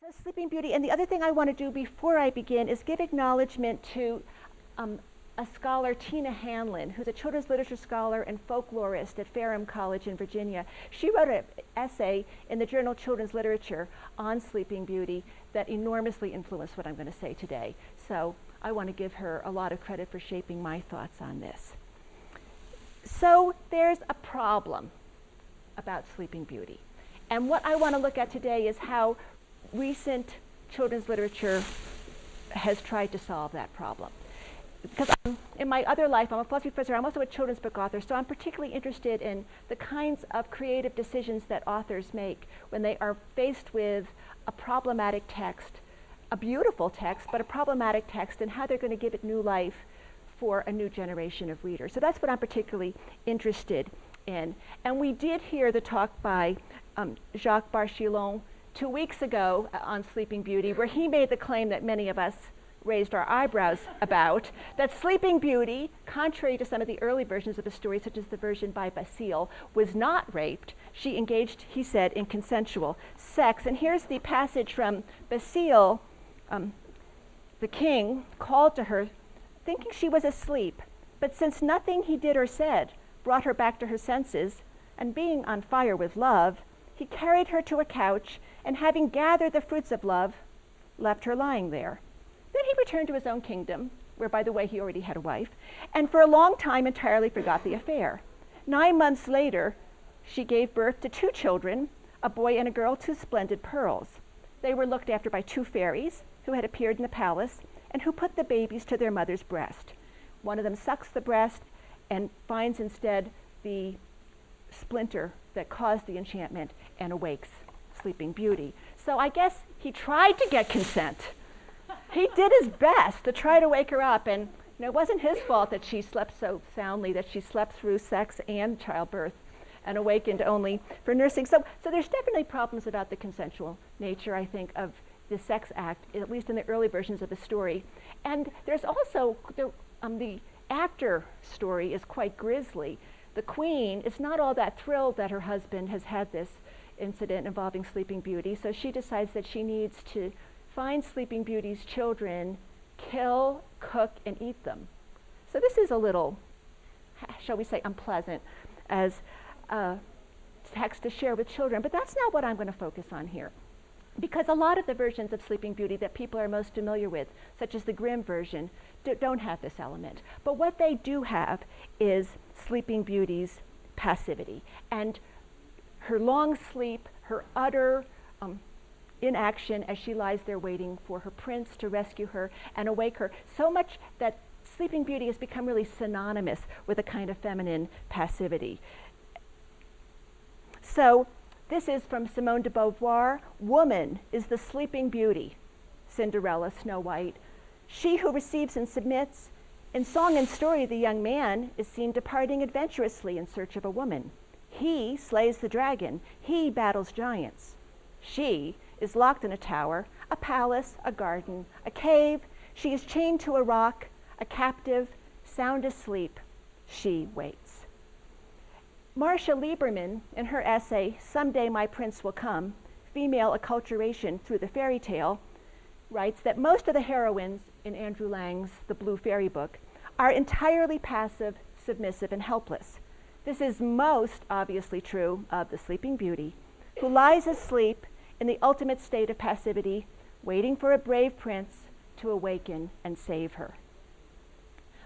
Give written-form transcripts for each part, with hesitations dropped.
So Sleeping Beauty, and the other thing I want to do before I begin is give acknowledgement to a scholar, Tina Hanlon, who's a children's literature scholar and folklorist at Ferrum College in Virginia. She wrote an essay in the journal Children's Literature on Sleeping Beauty that enormously influenced what I'm going to say today. So I want to give her a lot of credit for shaping my thoughts on this. So there's a problem about Sleeping Beauty. And what I want to look at today is how recent children's literature has tried to solve that problem. Because in my other life, I'm a philosophy professor, I'm also a children's book author, so I'm particularly interested in the kinds of creative decisions that authors make when they are faced with a problematic text, a beautiful text, but a problematic text, and how they're going to give it new life for a new generation of readers. So that's what I'm particularly interested in. And we did hear the talk by Jacques Barchillon 2 weeks ago on Sleeping Beauty, where he made the claim that many of us raised our eyebrows about, that Sleeping Beauty, contrary to some of the early versions of the story, such as the version by Basile, was not raped. She engaged, he said, in consensual sex. And here's the passage from Basile. The king called to her, thinking she was asleep, but since nothing he did or said brought her back to her senses, and being on fire with love, he carried her to a couch, and having gathered the fruits of love, left her lying there. Then he returned to his own kingdom, where, by the way, he already had a wife, and for a long time entirely forgot the affair. 9 months later, she gave birth to 2 children, a boy and a girl, 2 splendid pearls. They were looked after by 2 fairies who had appeared in the palace and who put the babies to their mother's breast. One of them sucks the breast and finds instead the splinter that caused the enchantment and awakes Sleeping Beauty. So I guess he tried to get consent. He did his best to try to wake her up, and it wasn't his fault that she slept so soundly, that she slept through sex and childbirth and awakened only for nursing. So there's definitely problems about the consensual nature, I think, of the sex act, at least in the early versions of the story. And there's also, the after story is quite grisly. The queen is not all that thrilled that her husband has had this incident involving Sleeping Beauty, so she decides that she needs to find Sleeping Beauty's children, kill, cook, and eat them. So this is a little, shall we say, unpleasant as a text to share with children, but that's not what I'm going to focus on here. Because a lot of the versions of Sleeping Beauty that people are most familiar with, such as the Grimm version, don't have this element. But what they do have is Sleeping Beauty's passivity. And her long sleep, her utter inaction as she lies there waiting for her prince to rescue her and awake her, so much that Sleeping Beauty has become really synonymous with a kind of feminine passivity. So this is from Simone de Beauvoir. Woman is the Sleeping Beauty, Cinderella, Snow White. She who receives and submits. In song and story, the young man is seen departing adventurously in search of a woman. He slays the dragon. He battles giants. She is locked in a tower, a palace, a garden, a cave. She is chained to a rock, a captive, sound asleep. She waits. Marcia Lieberman, in her essay, Someday My Prince Will Come, Female Acculturation Through the Fairy Tale, writes that most of the heroines in Andrew Lang's The Blue Fairy Book are entirely passive, submissive, and helpless. This is most obviously true of the Sleeping Beauty, who lies asleep in the ultimate state of passivity, waiting for a brave prince to awaken and save her.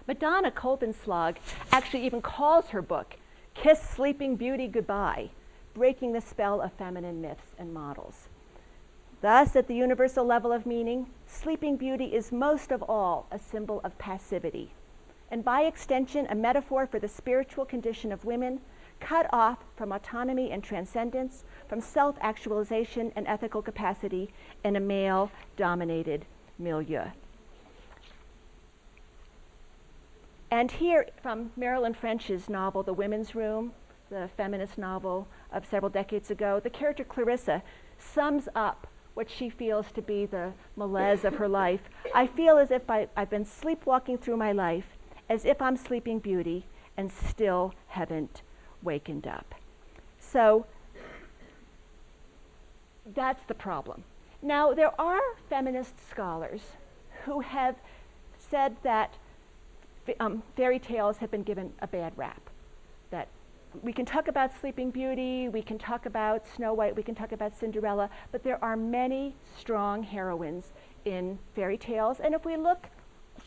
Madonna Kolbenslag actually even calls her book Kiss Sleeping Beauty Goodbye, breaking the spell of feminine myths and models. Thus, at the universal level of meaning, Sleeping Beauty is most of all a symbol of passivity, and by extension, a metaphor for the spiritual condition of women, cut off from autonomy and transcendence, from self-actualization and ethical capacity in a male-dominated milieu. And here, from Marilyn French's novel, The Women's Room, the feminist novel of several decades ago, the character Clarissa sums up what she feels to be the malaise of her life. I feel as if I've been sleepwalking through my life, as if I'm Sleeping Beauty and still haven't wakened up. So that's the problem. Now, there are feminist scholars who have said that fairy tales have been given a bad rap. That we can talk about Sleeping Beauty, we can talk about Snow White, we can talk about Cinderella, but there are many strong heroines in fairy tales. And if we look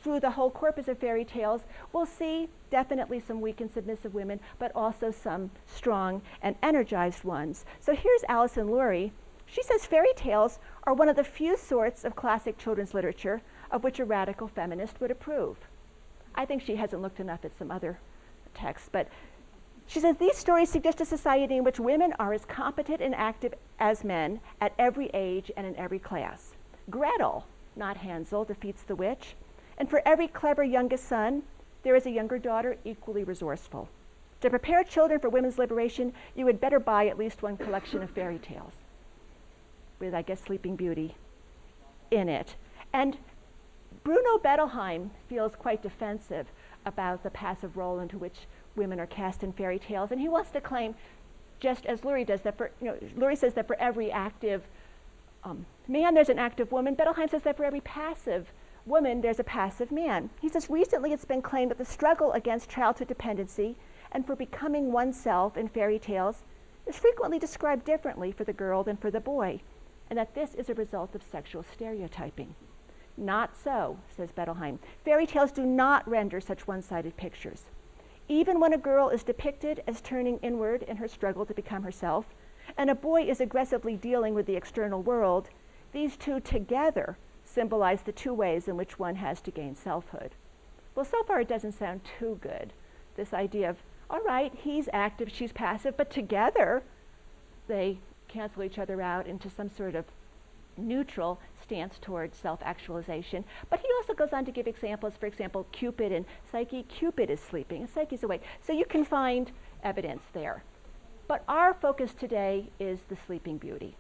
through the whole corpus of fairy tales, we'll see definitely some weak and submissive women, but also some strong and energized ones. So here's Alison Lurie. She says fairy tales are one of the few sorts of classic children's literature of which a radical feminist would approve. I think she hasn't looked enough at some other texts, but she says these stories suggest a society in which women are as competent and active as men at every age and in every class. Gretel, not Hansel, defeats the witch, and for every clever youngest son, there is a younger daughter equally resourceful. To prepare children for women's liberation, you would better buy at least one collection of fairy tales, with, I guess, Sleeping Beauty in it. And Bruno Bettelheim feels quite defensive about the passive role into which women are cast in fairy tales, and he wants to claim, just as Lurie does, that Lurie says that for every active man, there's an active woman. Bettelheim says that for every passive woman, there's a passive man. He says recently it's been claimed that the struggle against childhood dependency and for becoming oneself in fairy tales is frequently described differently for the girl than for the boy, and that this is a result of sexual stereotyping. Not so, says Bettelheim. Fairy tales do not render such one-sided pictures. Even when a girl is depicted as turning inward in her struggle to become herself, and a boy is aggressively dealing with the external world, these two together symbolize the two ways in which one has to gain selfhood. Well, so far it doesn't sound too good, this idea of, all right, he's active, she's passive, but together they cancel each other out into some sort of neutral stance towards self-actualization. But he also goes on to give examples, for example, Cupid and Psyche. Cupid is sleeping and Psyche's awake. So you can find evidence there. But our focus today is the Sleeping Beauty.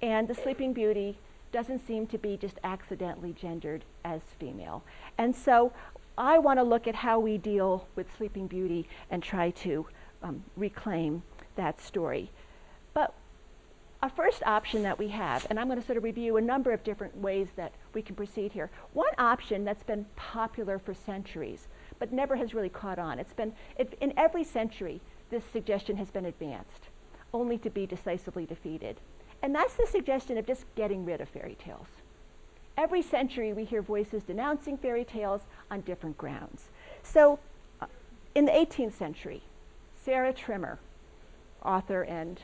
And the Sleeping Beauty doesn't seem to be just accidentally gendered as female. And so I want to look at how we deal with Sleeping Beauty and try to reclaim that story. But a first option that we have, and I'm going to sort of review a number of different ways that we can proceed here. One option that's been popular for centuries, but never has really caught on. In every century, this suggestion has been advanced, only to be decisively defeated. And that's the suggestion of just getting rid of fairy tales. Every century, we hear voices denouncing fairy tales on different grounds. So in the 18th century, Sarah Trimmer, author and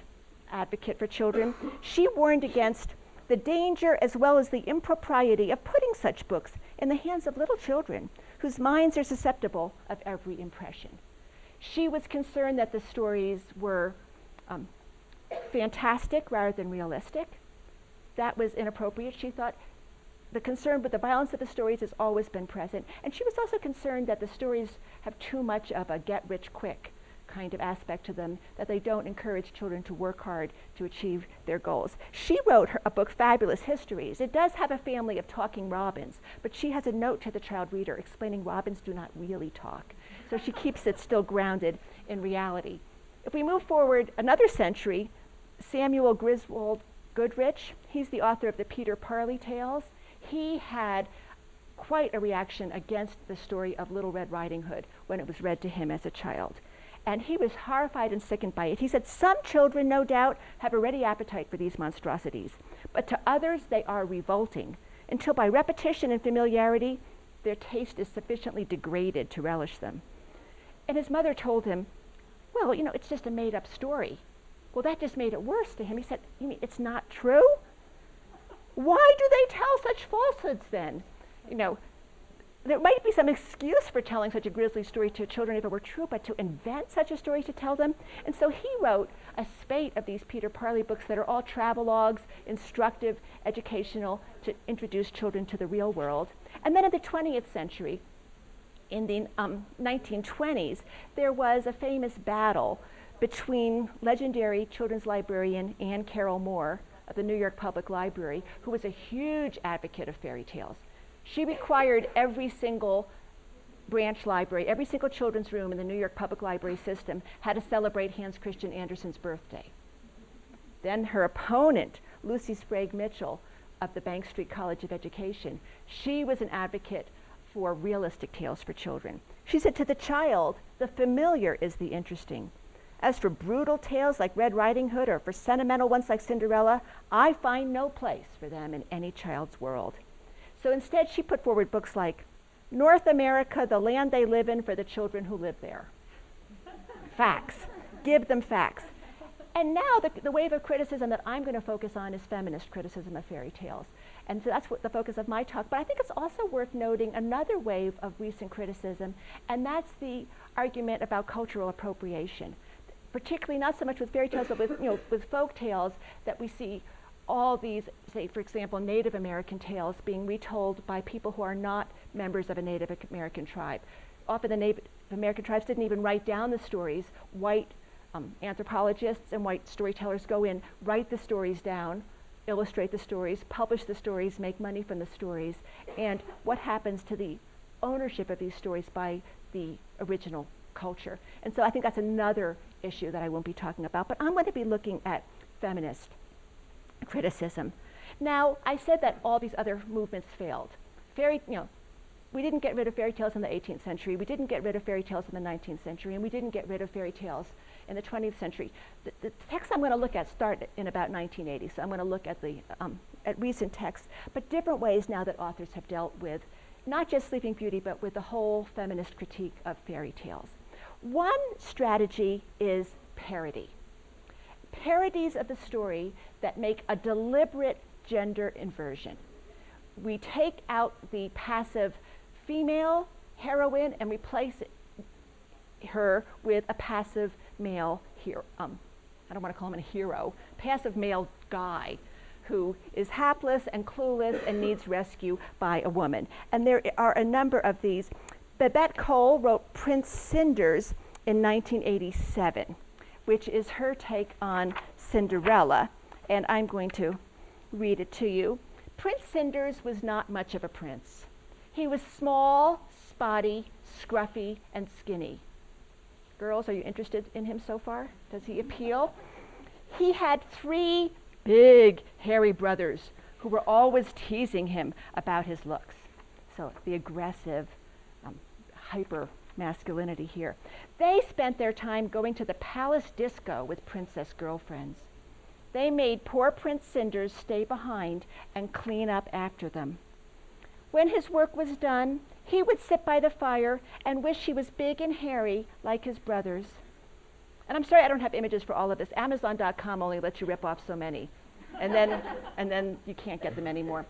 advocate for children, she warned against the danger as well as the impropriety of putting such books in the hands of little children whose minds are susceptible of every impression. She was concerned that the stories were fantastic rather than realistic. That was inappropriate. She thought the concern with the violence of the stories has always been present. And she was also concerned that the stories have too much of a get-rich-quick kind of aspect to them, that they don't encourage children to work hard to achieve their goals. She wrote a book, Fabulous Histories. It does have a family of talking robins, but she has a note to the child reader explaining robins do not really talk. So she keeps it still grounded in reality. If we move forward another century, Samuel Griswold Goodrich, he's the author of the Peter Parley Tales. He had quite a reaction against the story of Little Red Riding Hood when it was read to him as a child. And he was horrified and sickened by it. He said, some children, no doubt, have a ready appetite for these monstrosities, but to others they are revolting, until by repetition and familiarity, their taste is sufficiently degraded to relish them. And his mother told him, well, it's just a made-up story. Well, that just made it worse to him. He said, you mean it's not true? Why do they tell such falsehoods then? There might be some excuse for telling such a grisly story to children if it were true, but to invent such a story to tell them? And so he wrote a spate of these Peter Parley books that are all travelogues, instructive, educational, to introduce children to the real world. And then in the 20th century, in the 1920s, there was a famous battle between legendary children's librarian Anne Carroll Moore of the New York Public Library, who was a huge advocate of fairy tales. She required every single branch library, every single children's room in the New York Public Library system had to celebrate Hans Christian Andersen's birthday. Then her opponent, Lucy Sprague Mitchell of the Bank Street College of Education. She was an advocate for realistic tales for children. She said, to the child, the familiar is the interesting. As for brutal tales like Red Riding Hood or for sentimental ones like Cinderella, I find no place for them in any child's world. So instead, she put forward books like North America, the Land They Live In for the Children Who Live There. Facts. Give them facts. And now the wave of criticism that I'm going to focus on is feminist criticism of fairy tales. And so that's what the focus of my talk. But I think it's also worth noting another wave of recent criticism, and that's the argument about cultural appropriation. Particularly not so much with fairy tales, but with folk tales, that we see all these, say, for example, Native American tales being retold by people who are not members of a Native American tribe. Often the Native American tribes didn't even write down the stories. White anthropologists and white storytellers go in, write the stories down, illustrate the stories, publish the stories, make money from the stories, and what happens to the ownership of these stories by the original culture. And so I think that's another issue that I won't be talking about, but I'm going to be looking at feminist criticism. Now, I said that all these other movements failed. We didn't get rid of fairy tales in the 18th century, we didn't get rid of fairy tales in the 19th century, and we didn't get rid of fairy tales in the 20th century. The texts I'm going to look at start in about 1980, so I'm going to look at at recent texts, but different ways now that authors have dealt with not just Sleeping Beauty, but with the whole feminist critique of fairy tales. One strategy is parody. Parodies of the story that make a deliberate gender inversion. We take out the passive female heroine and replace her with a passive male hero. I don't want to call him a hero. Passive male guy who is hapless and clueless and needs rescue by a woman. And there are a number of these. Babette Cole wrote Prince Cinders in 1987, which is her take on Cinderella, and I'm going to read it to you. Prince Cinders was not much of a prince. He was small, spotty, scruffy, and skinny. Girls, are you interested in him so far? Does he appeal? He had 3 big, hairy brothers who were always teasing him about his looks. So the aggressive, hyper masculinity here. They spent their time going to the palace disco with princess girlfriends. They made poor Prince Cinders stay behind and clean up after them. When his work was done, he would sit by the fire and wish he was big and hairy like his brothers. And I'm sorry I don't have images for all of this. Amazon.com only lets you rip off so many. And then you can't get them anymore.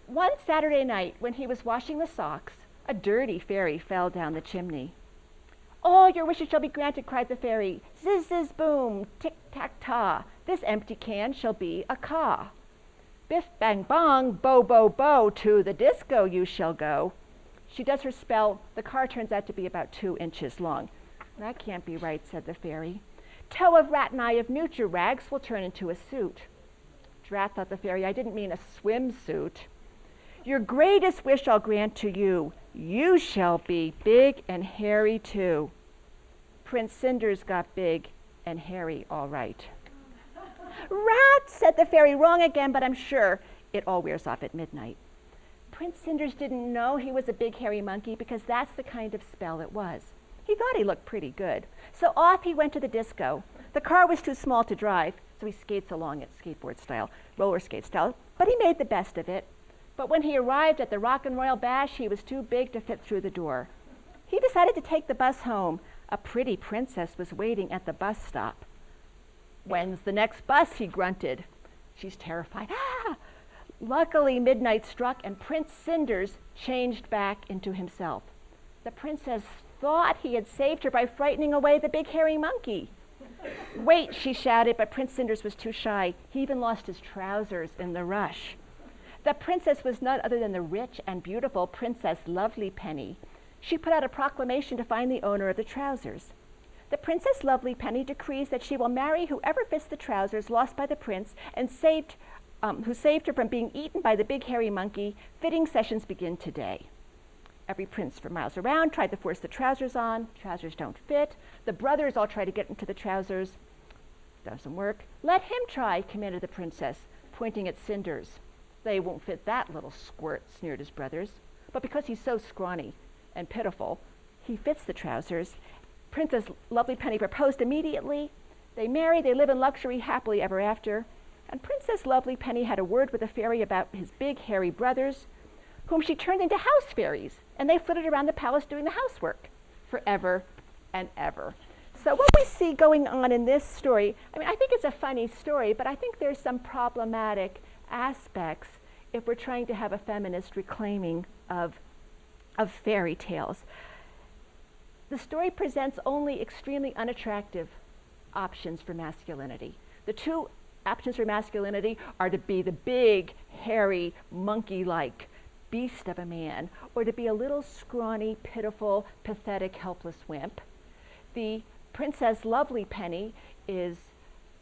One Saturday night, when he was washing the socks, a dirty fairy fell down the chimney. "All your wishes shall be granted," cried the fairy. "Ziz, ziz, boom, tick-tack-ta. This empty can shall be a ka. Biff, bang, bong, bo, bo, bo, to the disco you shall go." She does her spell. The car turns out to be about 2 inches long. "That can't be right," said the fairy. "Toe of rat and eye of newt, your rags will turn into a suit." "Drat," thought the fairy, "I didn't mean a swimsuit." "Your greatest wish I'll grant to you. You shall be big and hairy too." Prince Cinders got big and hairy all right. "Rat," said the fairy, "wrong again, but I'm sure it all wears off at midnight." Prince Cinders didn't know he was a big hairy monkey because that's the kind of spell it was. He thought he looked pretty good. So off he went to the disco. The car was too small to drive, so he skates along it skateboard style, roller skate style, but he made the best of it. But when he arrived at the Rock and Royal Bash, he was too big to fit through the door. He decided to take the bus home. A pretty princess was waiting at the bus stop. "When's the next bus?" he grunted. She's terrified. Ah! Luckily, midnight struck, and Prince Cinders changed back into himself. The princess thought he had saved her by frightening away the big hairy monkey. "Wait," she shouted, but Prince Cinders was too shy. He even lost his trousers in the rush. The princess was none other than the rich and beautiful Princess Lovely Penny. She put out a proclamation to find the owner of the trousers. The Princess Lovely Penny decrees that she will marry whoever fits the trousers lost by the prince and who saved her from being eaten by the big hairy monkey. Fitting sessions begin today. Every prince for miles around tried to force the trousers on. Trousers don't fit. The brothers all try to get into the trousers. Doesn't work. "Let him try," commanded the princess, pointing at cinders. They won't fit that little squirt, sneered his brothers. But because he's so scrawny and pitiful, he fits the trousers. Princess Lovely Penny proposed immediately. They marry, they live in luxury happily ever after. And Princess Lovely Penny had a word with a fairy about his big hairy brothers, whom she turned into house fairies, and they flitted around the palace doing the housework forever and ever. So what we see going on in this story, I mean, I think it's a funny story, but I think there's some problematic aspects if we're trying to have a feminist reclaiming of fairy tales. The story presents only extremely unattractive options for masculinity. The two options for masculinity are to be the big, hairy, monkey-like beast of a man, or to be a little scrawny, pitiful, pathetic, helpless wimp. The Princess Lovely Penny is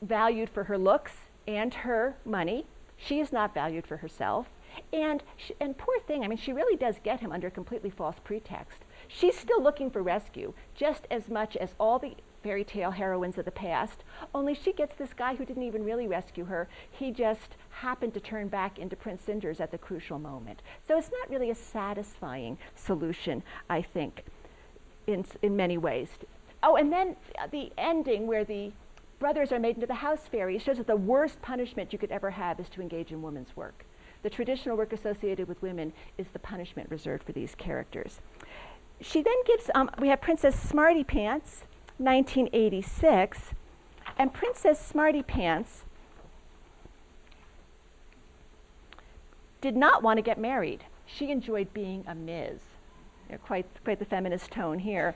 valued for her looks and her money. She is not valued for herself. And poor thing, I mean, she really does get him under a completely false pretext. She's still looking for rescue, just as much as all the fairy tale heroines of the past, only she gets this guy who didn't even really rescue her. He just happened to turn back into Prince Cinders at the crucial moment. So it's not really a satisfying solution, I think, in many ways. Oh, and then the ending where the brothers are made into the house fairies shows that the worst punishment you could ever have is to engage in women's work. The traditional work associated with women is the punishment reserved for these characters. She then gives, we have Princess Smarty Pants, 1986, and Princess Smarty Pants did not want to get married. She enjoyed being a Ms. Quite the feminist tone here.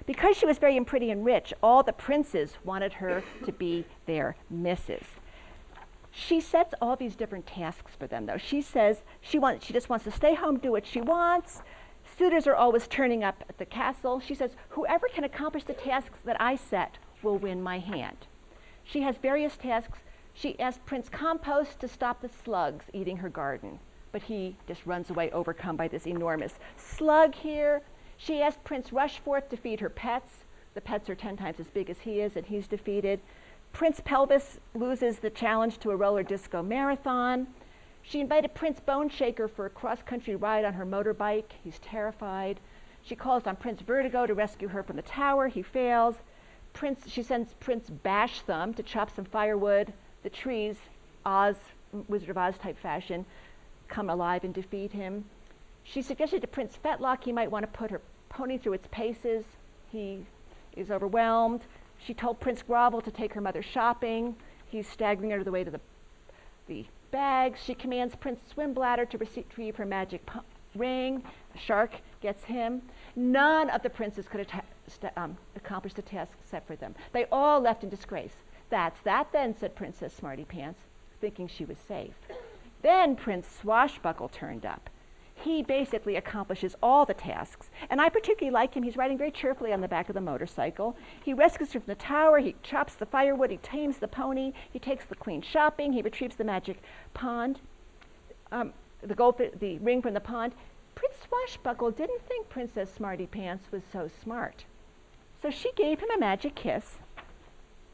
Because she was very pretty and rich, all the princes wanted her to be their missus. She sets all these different tasks for them, though. She says she just wants to stay home, do what she wants. Suitors are always turning up at the castle. She says, whoever can accomplish the tasks that I set will win my hand. She has various tasks. She asked Prince Compost to stop the slugs eating her garden, but he just runs away overcome by this enormous slug here. She asked Prince Rushforth to feed her pets. The pets are 10 times as big as he is, and he's defeated. Prince Pelvis loses the challenge to a roller disco marathon. She invited Prince Boneshaker for a cross-country ride on her motorbike. He's terrified. She calls on Prince Vertigo to rescue her from the tower. He fails. She sends Prince Bash Thumb to chop some firewood. The trees, Wizard of Oz type fashion, come alive and defeat him. She suggested to Prince Fetlock he might want to put her pony through its paces. He is overwhelmed. She told Prince Grovel to take her mother shopping. He's staggering under the weight of the bags. She commands Prince Swimbladder to retrieve her magic ring. The shark gets him. None of the princes could accomplish the task set for them. They all left in disgrace. That's that then, said Princess Smarty Pants, thinking she was safe. Then Prince Swashbuckle turned up. He basically accomplishes all the tasks. And I particularly like him. He's riding very cheerfully on the back of the motorcycle. He rescues her from the tower. He chops the firewood. He tames the pony. He takes the queen shopping. He retrieves the magic pond, the ring from the pond. Prince Swashbuckle didn't think Princess Smarty Pants was so smart. So she gave him a magic kiss,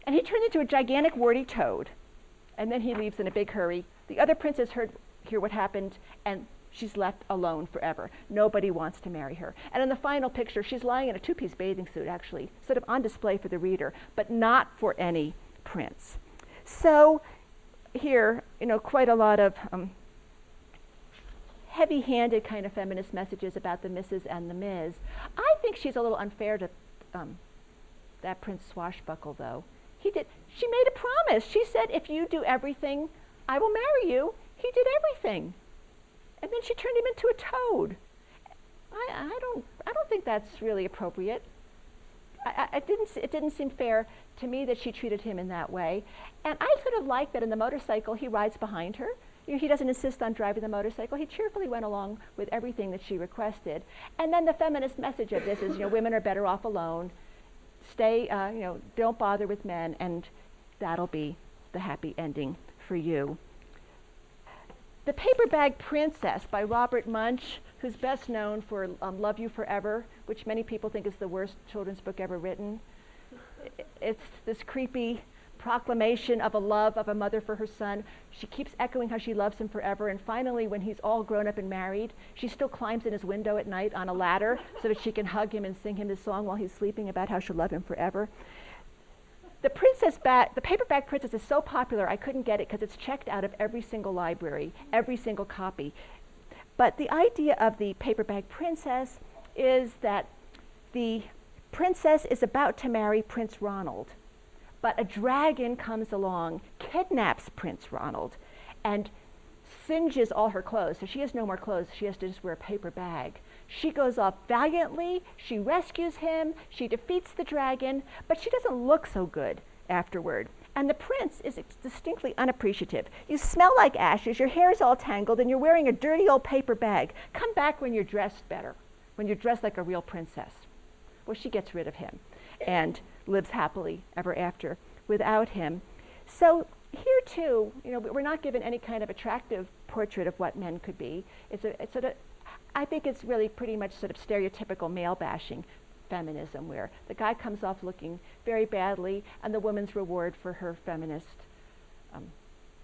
and he turned into a gigantic warty toad. And then he leaves in a big hurry. The other princes hear what happened, and she's left alone forever. Nobody wants to marry her. And in the final picture, she's lying in a two-piece bathing suit, actually, sort of on display for the reader, but not for any prince. So here, quite a lot of heavy-handed kind of feminist messages about the Mrs. and the Ms. I think she's a little unfair to that Prince Swashbuckle, though. She made a promise. She said, if you do everything, I will marry you. He did everything. And then she turned him into a toad. I don't think that's really appropriate. It didn't seem fair to me that she treated him in that way. And I sort of like that in the motorcycle, he rides behind her. He doesn't insist on driving the motorcycle. He cheerfully went along with everything that she requested. And then the feminist message of this is, women are better off alone. Stay, don't bother with men, and that'll be the happy ending for you. The Paper Bag Princess by Robert Munsch, who's best known for Love You Forever, which many people think is the worst children's book ever written. It's this creepy proclamation of a love of a mother for her son. She keeps echoing how she loves him forever, and finally, when he's all grown up and married, she still climbs in his window at night on a ladder so that she can hug him and sing him this song while he's sleeping about how she'll love him forever. The paperback princess is so popular, I couldn't get it because it's checked out of every single library, every single copy. But the idea of the paperback princess is that the princess is about to marry Prince Ronald, but a dragon comes along, kidnaps Prince Ronald, and singes all her clothes. So she has no more clothes. She has to just wear a paper bag. She goes off valiantly. She rescues him. She defeats the dragon, but she doesn't look so good afterward. And the prince is distinctly unappreciative. You smell like ashes. Your hair is all tangled, and you're wearing a dirty old paper bag. Come back when you're dressed better, when you're dressed like a real princess. Well, she gets rid of him and lives happily ever after without him. So here too, we're not given any kind of attractive portrait of what men could be. It's sort of, I think it's really pretty much sort of stereotypical male bashing feminism, where the guy comes off looking very badly and the woman's reward for her feminist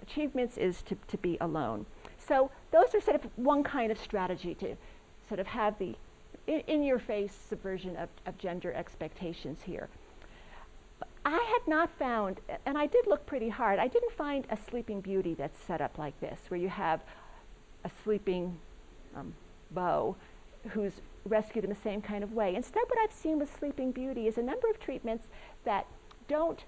achievements is to be alone. So those are sort of one kind of strategy to sort of have the in-your-face subversion of gender expectations here. I had not found, and I did look pretty hard, I didn't find a Sleeping Beauty that's set up like this, where you have a sleeping beau who's rescued in the same kind of way. Instead, what I've seen with Sleeping Beauty is a number of treatments that don't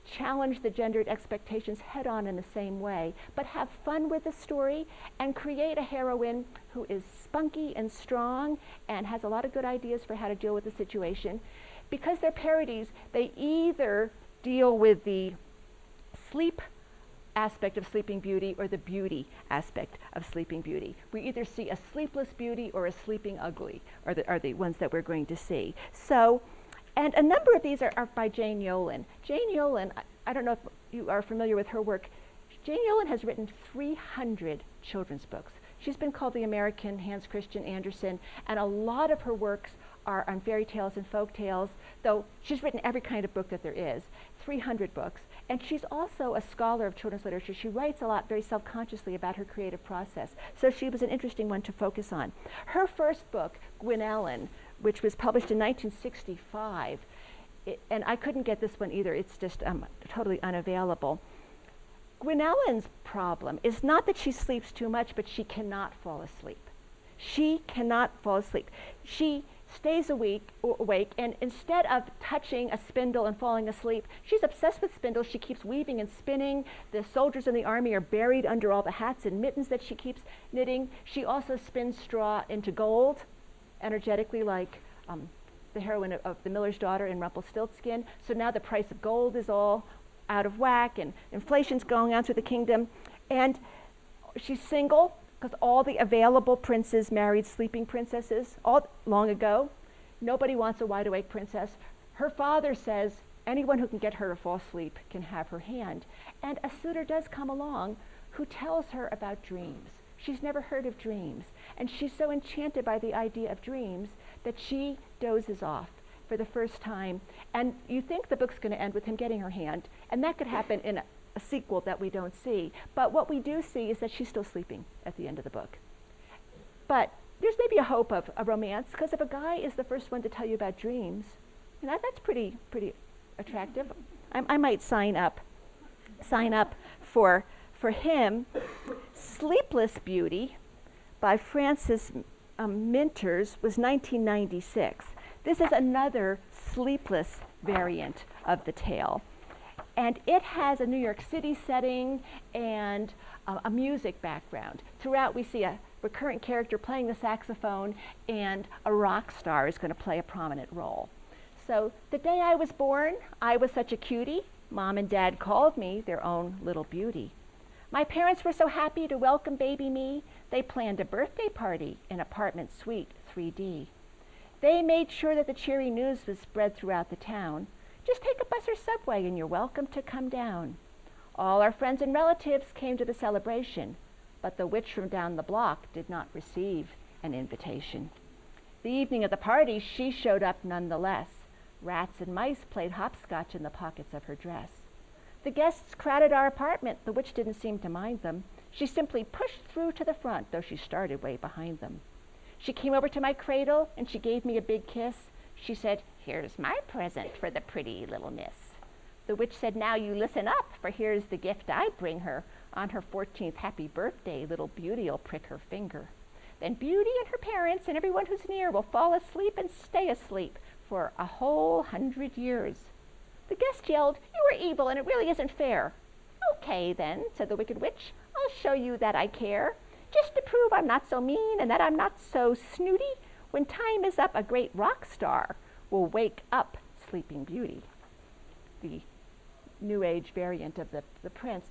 challenge the gendered expectations head on in the same way, but have fun with the story and create a heroine who is spunky and strong and has a lot of good ideas for how to deal with the situation. Because they're parodies, they either deal with the sleep aspect of Sleeping Beauty or the beauty aspect of Sleeping Beauty. We either see a sleepless beauty or a sleeping ugly are the ones that we're going to see. So, and a number of these are by Jane Yolen. Jane Yolen, I don't know if you are familiar with her work. Jane Yolen has written 300 children's books. She's been called the American Hans Christian Andersen, and a lot of her works are on fairy tales and folk tales, though she's written every kind of book that there is, 300 books. And she's also a scholar of children's literature. She writes a lot very self-consciously about her creative process. So she was an interesting one to focus on. Her first book, Gwyn Ellen, which was published in 1965, and I couldn't get this one either. It's just totally unavailable. Gwyn Ellen's problem is not that she sleeps too much, but she cannot fall asleep. She cannot fall asleep. She stays awake, and instead of touching a spindle and falling asleep, she's obsessed with spindles. She keeps weaving and spinning. The soldiers in the army are buried under all the hats and mittens that she keeps knitting. She also spins straw into gold, energetically, like the heroine of The Miller's Daughter in Rumpelstiltskin. So now the price of gold is all out of whack, and inflation's going on through the kingdom. And she's single, because all the available princes married sleeping princesses all long ago. Nobody wants a wide-awake princess. Her father says anyone who can get her to fall asleep can have her hand. And a suitor does come along who tells her about dreams. She's never heard of dreams. And she's so enchanted by the idea of dreams that she dozes off for the first time. And you think the book's going to end with him getting her hand. And that could happen in a sequel that we don't see. But what we do see is that she's still sleeping at the end of the book. But there's maybe a hope of a romance, because if a guy is the first one to tell you about dreams, that's pretty attractive. I might sign up for him. Sleepless Beauty by Frances Minters was 1996. This is another sleepless variant of the tale. And it has a New York City setting and a music background. Throughout, we see a recurrent character playing the saxophone, and a rock star is going to play a prominent role. So the day I was born, I was such a cutie. Mom and Dad called me their own little beauty. My parents were so happy to welcome baby me, they planned a birthday party in apartment suite 3D. They made sure that the cheery news was spread throughout the town. Just take a bus or subway and you're welcome to come down. All our friends and relatives came to the celebration, but the witch from down the block did not receive an invitation. The evening of the party, she showed up nonetheless. Rats and mice played hopscotch in the pockets of her dress. The guests crowded our apartment. The witch didn't seem to mind them. She simply pushed through to the front, though she started way behind them. She came over to my cradle, and she gave me a big kiss. She said, "Here's my present for the pretty little miss." The witch said, "Now you listen up, for here's the gift I bring her. On her 14th happy birthday, little Beauty'll prick her finger. Then Beauty and her parents and everyone who's near will fall asleep and stay asleep for a whole 100 years. The guest yelled, "You are evil and it really isn't fair." "Okay then," said the wicked witch, "I'll show you that I care. Just to prove I'm not so mean and that I'm not so snooty, when time is up, a great rock star will wake up Sleeping Beauty." The New Age variant of the prince.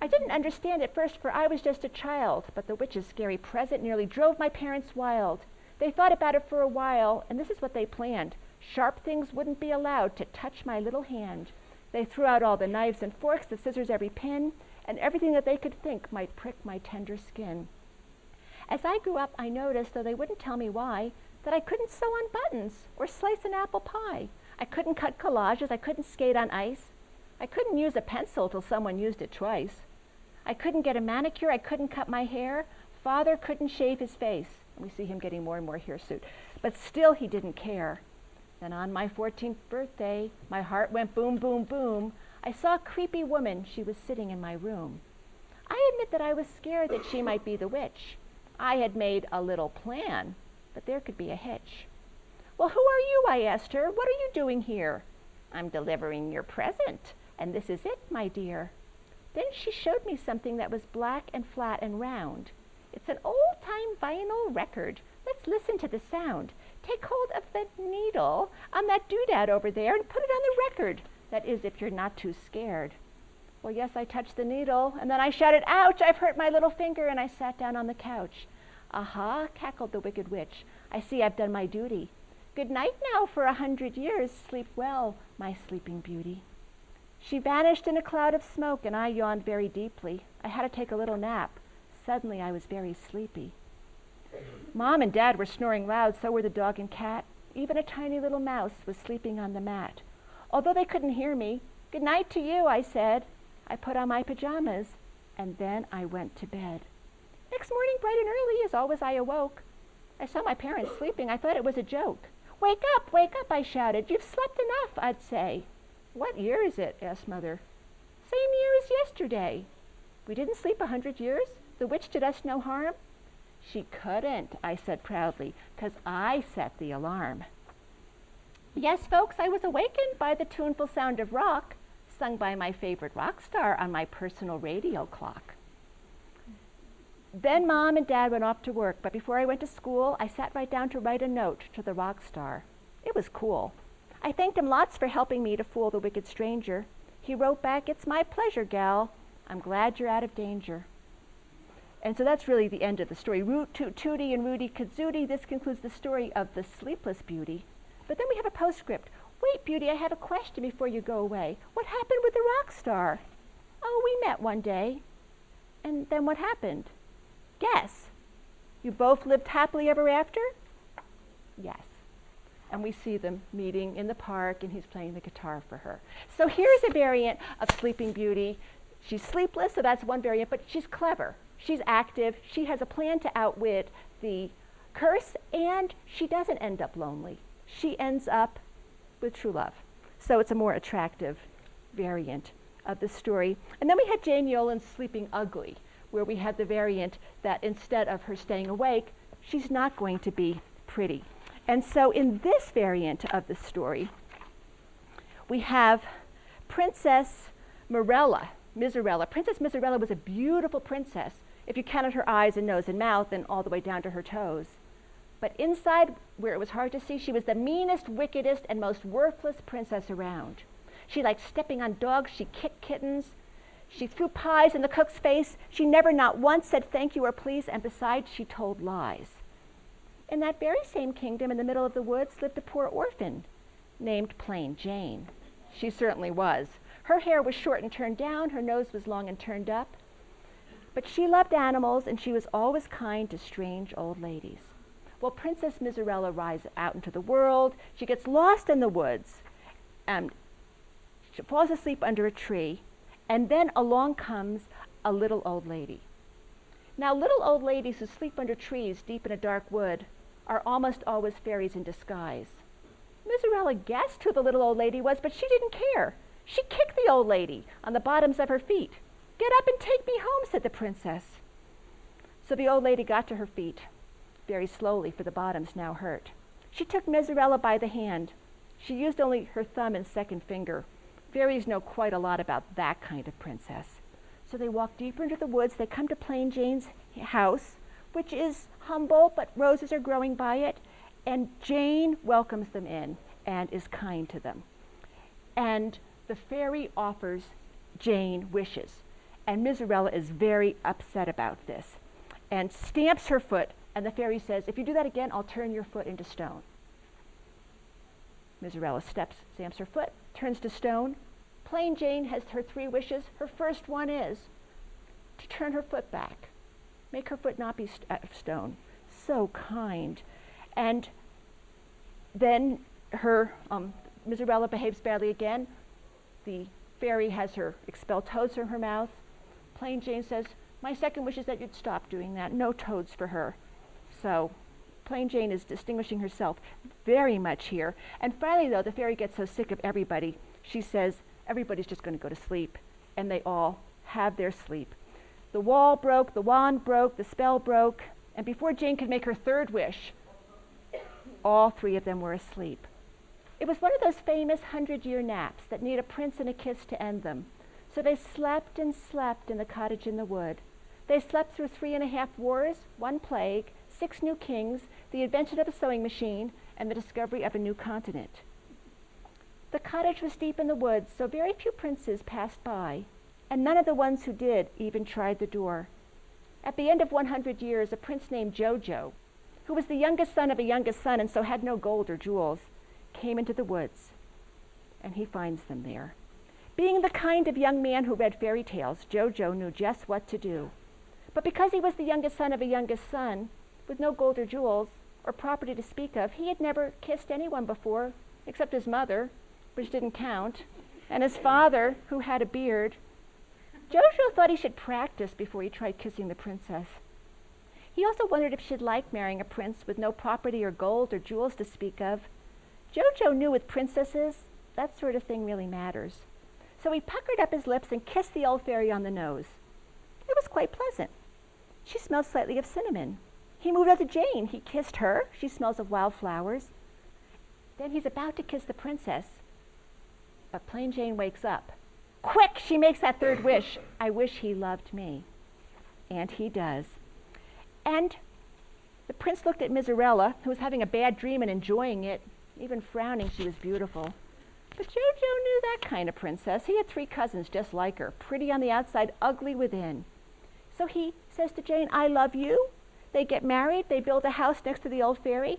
I didn't understand at first, for I was just a child, but the witch's scary present nearly drove my parents wild. They thought about it for a while, and this is what they planned. Sharp things wouldn't be allowed to touch my little hand. They threw out all the knives and forks, the scissors, every pin, and everything that they could think might prick my tender skin. As I grew up, I noticed, though they wouldn't tell me why, that I couldn't sew on buttons or slice an apple pie. I couldn't cut collages, I couldn't skate on ice. I couldn't use a pencil till someone used it twice. I couldn't get a manicure, I couldn't cut my hair. Father couldn't shave his face. We see him getting more and more hirsute. But still he didn't care. Then on my 14th birthday, my heart went boom, boom, boom. I saw a creepy woman. She was sitting in my room. I admit that I was scared that she might be the witch. I had made a little plan, but there could be a hitch. "Well, who are you?" I asked her. "What are you doing here?" "I'm delivering your present, and this is it, my dear." Then she showed me something that was black and flat and round. "It's an old-time vinyl record. Let's listen to the sound. Take hold of the needle on that doodad over there and put it on the record. That is, if you're not too scared." Well, yes, I touched the needle, and then I shouted, "Ouch, I've hurt my little finger," and I sat down on the couch. "Aha," cackled the wicked witch. "I see I've done my duty. Good night now for 100 years. Sleep well, my Sleeping Beauty." She vanished in a cloud of smoke, and I yawned very deeply. I had to take a little nap. Suddenly I was very sleepy. Mom and Dad were snoring loud, so were the dog and cat. Even a tiny little mouse was sleeping on the mat. Although they couldn't hear me, "Good night to you," I said. I put on my pajamas, and then I went to bed. Next morning, bright and early, as always, I awoke. I saw my parents sleeping. I thought it was a joke. Wake up, I shouted. "You've slept enough," I'd say. "What year is it?" asked Mother. "Same year as yesterday." "We didn't sleep 100 years? The witch did us no harm?" "She couldn't," I said proudly, "'cause I set the alarm." Yes, folks, I was awakened by the tuneful sound of rock, sung by my favorite rock star on my personal radio clock. Then Mom and Dad went off to work, but before I went to school, I sat right down to write a note to the rock star. It was cool. I thanked him lots for helping me to fool the wicked stranger. He wrote back, "It's my pleasure, gal. I'm glad you're out of danger." And so that's really the end of the story. Root toot tootie and Rudy Kazootie. This concludes the story of the Sleepless Beauty. But then we have a postscript. "Wait, Beauty, I have a question before you go away. What happened with the rock star?" "Oh, we met one day." "And then what happened?" "Guess." "You both lived happily ever after?" "Yes." And we see them meeting in the park, and he's playing the guitar for her. So here's a variant of Sleeping Beauty. She's sleepless, so that's one variant, but she's clever. She's active. She has a plan to outwit the curse, and she doesn't end up lonely. She ends up with true love. So it's a more attractive variant of the story. And then we had Jane Yolen's Sleeping Ugly, where we had the variant that instead of her staying awake, she's not going to be pretty. And so in this variant of the story, we have Princess Miserella. Princess Miserella was a beautiful princess, if you counted her eyes and nose and mouth and all the way down to her toes. But inside, where it was hard to see, she was the meanest, wickedest, and most worthless princess around. She liked stepping on dogs. She kicked kittens. She threw pies in the cook's face. She never not once said thank you or please, and besides, she told lies. In that very same kingdom, in the middle of the woods, lived a poor orphan named Plain Jane. She certainly was. Her hair was short and turned down. Her nose was long and turned up. But she loved animals, and she was always kind to strange old ladies. Well, Princess Miserella rides out into the world. She gets lost in the woods. She falls asleep under a tree. And then along comes a little old lady. Now, little old ladies who sleep under trees deep in a dark wood are almost always fairies in disguise. Miserella guessed who the little old lady was, but she didn't care. She kicked the old lady on the bottoms of her feet. "Get up and take me home," said the princess. So the old lady got to her feet, very slowly, for the bottoms now hurt. She took Miserella by the hand. She used only her thumb and second finger. Fairies know quite a lot about that kind of princess. So they walk deeper into the woods. They come to Plain Jane's house, which is humble, but roses are growing by it. And Jane welcomes them in and is kind to them. And the fairy offers Jane wishes. And Miserella is very upset about this and stamps her foot. And the fairy says, "If you do that again, I'll turn your foot into stone." Miserella stamps her foot, turns to stone. Plain Jane has her 3 wishes. Her first one is to turn her foot back, make her foot not be stone. So kind. And then Miserella behaves badly again. The fairy has her expel toads from her mouth. Plain Jane says, "My second wish is that you'd stop doing that. No toads for her." So Plain Jane is distinguishing herself very much here. And finally, though, the fairy gets so sick of everybody, she says, everybody's just going to go to sleep. And they all have their sleep. The wall broke, the wand broke, the spell broke. And before Jane could make her 3rd wish, all 3 of them were asleep. It was one of those famous 100-year naps that need a prince and a kiss to end them. So they slept and slept in the cottage in the wood. They slept through 3.5 wars, 1 plague, 6 new kings, the invention of a sewing machine, and the discovery of a new continent. The cottage was deep in the woods, so very few princes passed by, and none of the ones who did even tried the door. At the end of 100 years, a prince named Jojo, who was the youngest son of a youngest son and so had no gold or jewels, came into the woods, and he finds them there. Being the kind of young man who read fairy tales, Jojo knew just what to do. But because he was the youngest son of a youngest son, with no gold or jewels, or property to speak of, he had never kissed anyone before, except his mother, which didn't count, and his father, who had a beard. Jojo thought he should practice before he tried kissing the princess. He also wondered if she'd like marrying a prince with no property or gold or jewels to speak of. Jojo knew with princesses, that sort of thing really matters. So he puckered up his lips and kissed the old fairy on the nose. It was quite pleasant. She smelled slightly of cinnamon. He moved up to Jane. He kissed her. She smells of wildflowers. Then he's about to kiss the princess. But Plain Jane wakes up. Quick, she makes that 3rd wish. "I wish he loved me." And he does. And the prince looked at Miserella, who was having a bad dream and enjoying it, even frowning. She was beautiful. But Jojo knew that kind of princess. He had 3 cousins just like her, pretty on the outside, ugly within. So he says to Jane, "I love you." They get married. They build a house next to the old fairy.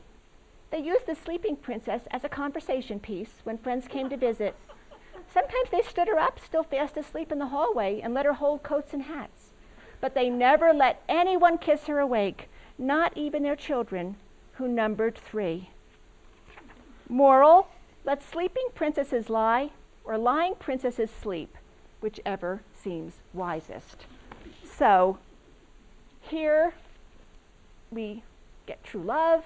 They used the sleeping princess as a conversation piece when friends came to visit. Sometimes they stood her up, still fast asleep in the hallway, and let her hold coats and hats. But they never let anyone kiss her awake, not even their children, who numbered 3. Moral: let sleeping princesses lie, or lying princesses sleep, whichever seems wisest. So here we get true love,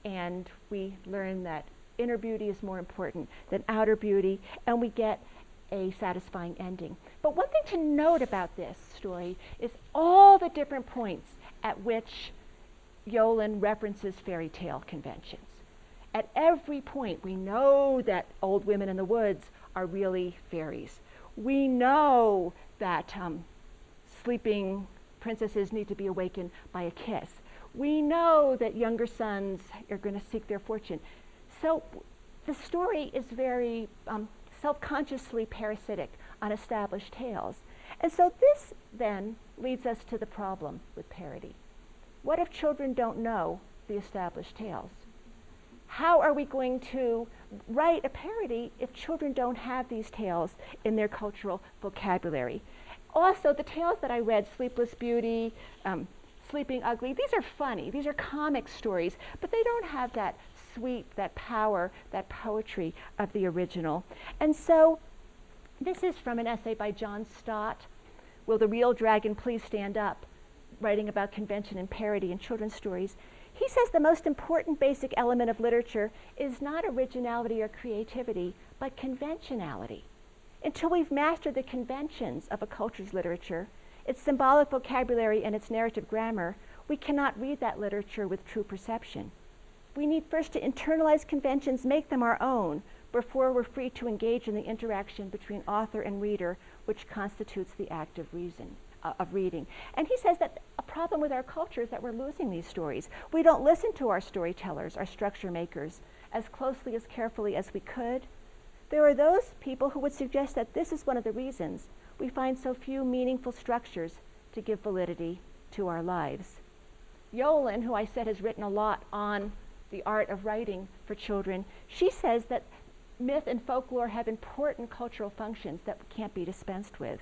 and we learn that inner beauty is more important than outer beauty, and we get a satisfying ending. But one thing to note about this story is all the different points at which Yolen references fairy tale conventions. At every point, we know that old women in the woods are really fairies. We know that sleeping princesses need to be awakened by a kiss. We know that younger sons are going to seek their fortune. So the story is very self-consciously parasitic on established tales. And so this then leads us to the problem with parody. What if children don't know the established tales? How are we going to write a parody if children don't have these tales in their cultural vocabulary? Also, the tales that I read, Sleepless Beauty, Sleeping Ugly, these are funny. These are comic stories, but they don't have that sweet, that power, that poetry of the original. And so This is from an essay by John Stott, Will the Real Dragon Please Stand Up?, writing about convention and parody in children's stories. He says the most important basic element of literature is not originality or creativity, but conventionality. Until we've mastered the conventions of a culture's literature, its symbolic vocabulary and its narrative grammar, we cannot read that literature with true perception. We need first to internalize conventions, make them our own, before we're free to engage in the interaction between author and reader, which constitutes the act of reading. And he says that a problem with our culture is that we're losing these stories. We don't listen to our storytellers, our structure makers, as closely, as carefully as we could. There are those people who would suggest that this is one of the reasons we find so few meaningful structures to give validity to our lives. Yolen, who I said has written a lot on the art of writing for children, she says that myth and folklore have important cultural functions that can't be dispensed with.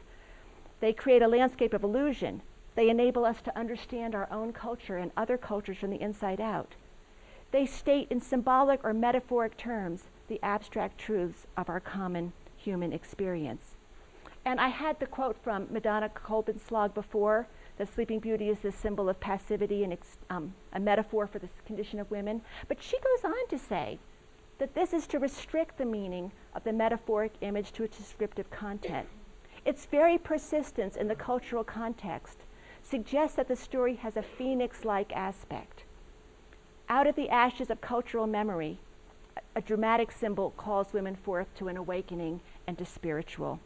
They create a landscape of illusion. They enable us to understand our own culture and other cultures from the inside out. They state in symbolic or metaphoric terms the abstract truths of our common human experience. And I had the quote from Madonna Colbin's slog before, that Sleeping Beauty is the symbol of passivity and a metaphor for the condition of women. But she goes on to say that this is to restrict the meaning of the metaphoric image to its descriptive content. Its very persistence in the cultural context suggests that the story has a phoenix-like aspect. Out of the ashes of cultural memory, a dramatic symbol calls women forth to an awakening and to spiritual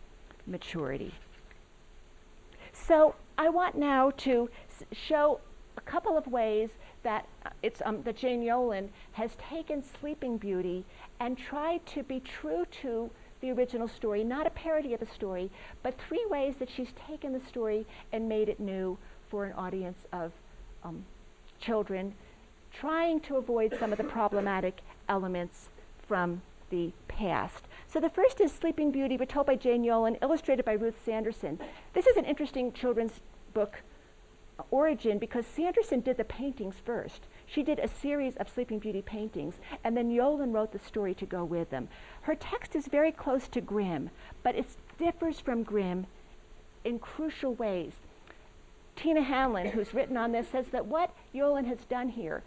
maturity. So I want now to show a couple of ways that that Jane Yolen has taken Sleeping Beauty and tried to be true to the original story, not a parody of a story, but 3 ways that she's taken the story and made it new for an audience of children, trying to avoid some of the problematic elements from the past. So the first is Sleeping Beauty, retold by Jane Yolen, illustrated by Ruth Sanderson. This is an interesting children's book origin because Sanderson did the paintings first. She did a series of Sleeping Beauty paintings, and then Yolen wrote the story to go with them. Her text is very close to Grimm, but it differs from Grimm in crucial ways. Tina Hanlon, who's written on this, says that what Yolen has done here,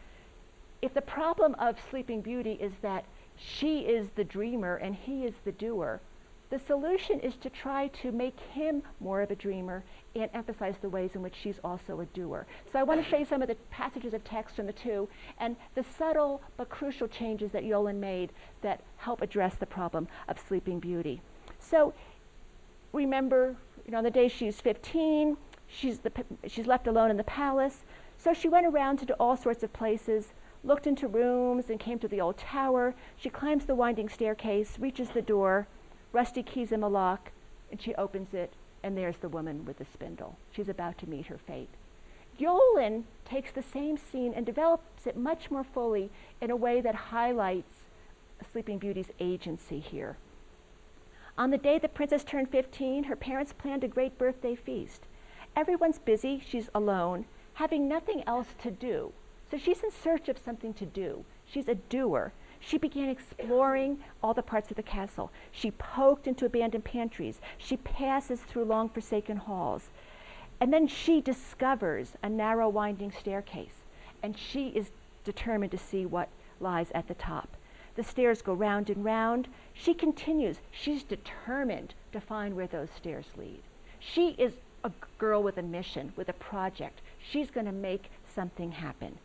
if the problem of Sleeping Beauty is that she is the dreamer and he is the doer, the solution is to try to make him more of a dreamer and emphasize the ways in which she's also a doer. So I want to show you some of the passages of text from the two and the subtle but crucial changes that Yolen made that help address the problem of Sleeping Beauty. So remember, on the day she's 15, she's left alone in the palace. So she went around to all sorts of places, looked into rooms and came to the old tower. She climbs the winding staircase, reaches the door, rusty keys in the lock, and she opens it, and there's the woman with the spindle. She's about to meet her fate. Yolen takes the same scene and develops it much more fully in a way that highlights Sleeping Beauty's agency here. On the day the princess turned 15, her parents planned a great birthday feast. Everyone's busy, she's alone, having nothing else to do. So she's in search of something to do. She's a doer. She began exploring all the parts of the castle. She poked into abandoned pantries. She passes through long forsaken halls. And then she discovers a narrow winding staircase. And she is determined to see what lies at the top. The stairs go round and round. She continues. She's determined to find where those stairs lead. She is a girl with a mission, with a project. She's going to make something happen.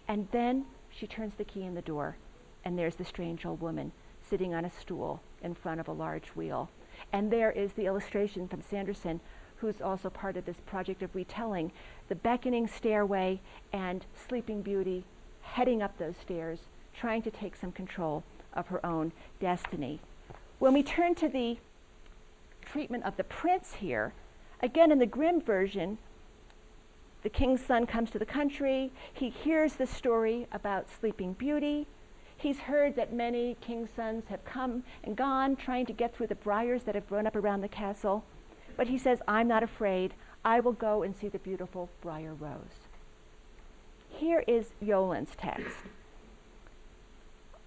And then she turns the key in the door, and there's the strange old woman sitting on a stool in front of a large wheel. And there is the illustration from Sanderson, who's also part of this project of retelling, the beckoning stairway and Sleeping Beauty heading up those stairs, trying to take some control of her own destiny. When we turn to the treatment of the prince here, again in the Grimm version, the king's son comes to the country. He hears the story about Sleeping Beauty. He's heard that many king's sons have come and gone trying to get through the briars that have grown up around the castle. But he says, I'm not afraid. I will go and see the beautiful Briar Rose. Here is Yolen's text.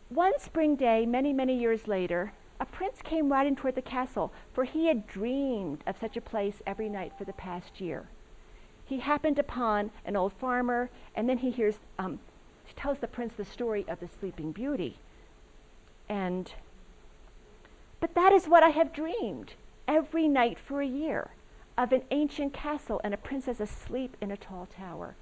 One spring day, many, many years later, a prince came riding toward the castle, for he had dreamed of such a place every night for the past year. He happened upon an old farmer, and then he tells the prince the story of the Sleeping Beauty. But that is what I have dreamed every night for a year, of an ancient castle and a princess asleep in a tall tower.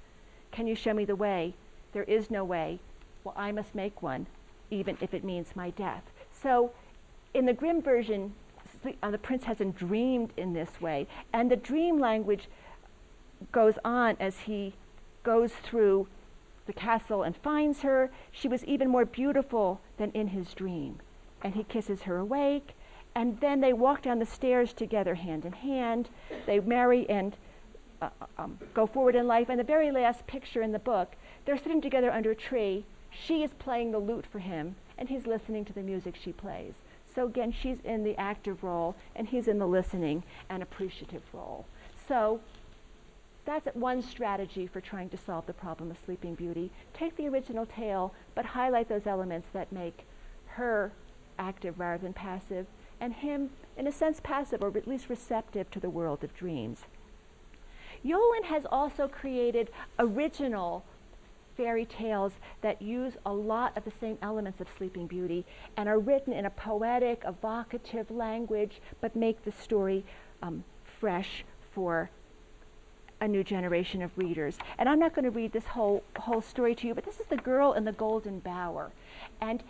Can you show me the way? There is no way. Well, I must make one, even if it means my death. So in the Grimm version, the prince hasn't dreamed in this way, and the dream language goes on as he goes through the castle and finds her. She was even more beautiful than in his dream. And he kisses her awake, and then they walk down the stairs together hand in hand. They marry and go forward in life. And the very last picture in the book, they're sitting together under a tree. She is playing the lute for him, and he's listening to the music she plays. So again, she's in the active role, and he's in the listening and appreciative role. So that's one strategy for trying to solve the problem of Sleeping Beauty. Take the original tale, but highlight those elements that make her active rather than passive, and him, in a sense, passive, or at least receptive to the world of dreams. Yolen has also created original fairy tales that use a lot of the same elements of Sleeping Beauty and are written in a poetic, evocative language, but make the story fresh for a new generation of readers. And I'm not going to read this whole story to you, but this is The Girl in the Golden Bower. And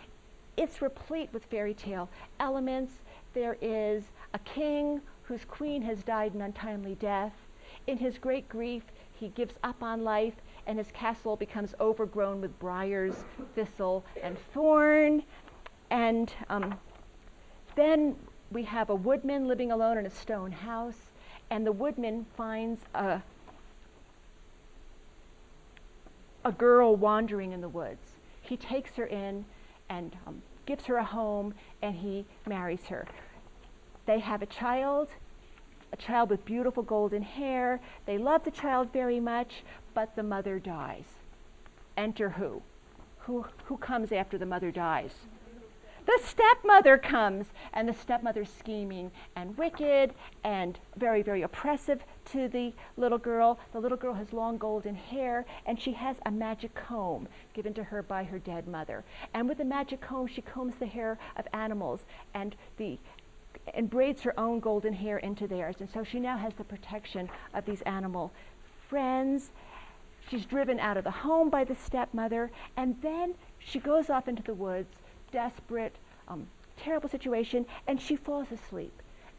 it's replete with fairy tale elements. There is a king whose queen has died an untimely death. In his great grief, he gives up on life, and his castle becomes overgrown with briars, thistle, and thorn. And then we have a woodman living alone in a stone house, and the woodman finds a girl wandering in the woods. He takes her in and gives her a home, and he marries her. They have a child with beautiful golden hair. They love the child very much, but the mother dies. Enter who? Who comes after the mother dies? The stepmother comes, and the stepmother's scheming and wicked and very, very oppressive to the little girl. The little girl has long golden hair, and she has a magic comb given to her by her dead mother. And with the magic comb, she combs the hair of animals and braids her own golden hair into theirs. And so she now has the protection of these animal friends. She's driven out of the home by the stepmother, and then she goes off into the woods, desperate, terrible situation, and she falls asleep.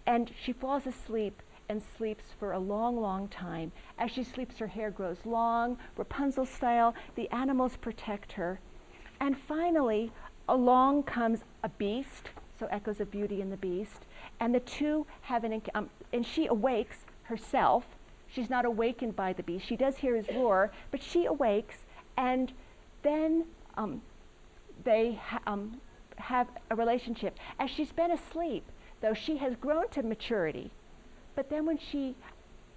And she falls asleep and sleeps for a long, long time. As she sleeps, her hair grows long, Rapunzel style. The animals protect her. And finally, along comes a beast, so echoes of Beauty and the Beast, and the two have and she awakes herself. She's not awakened by the beast. She does hear his roar, but she awakes, and then they have a relationship. As she's been asleep, though, she has grown to maturity, but then when she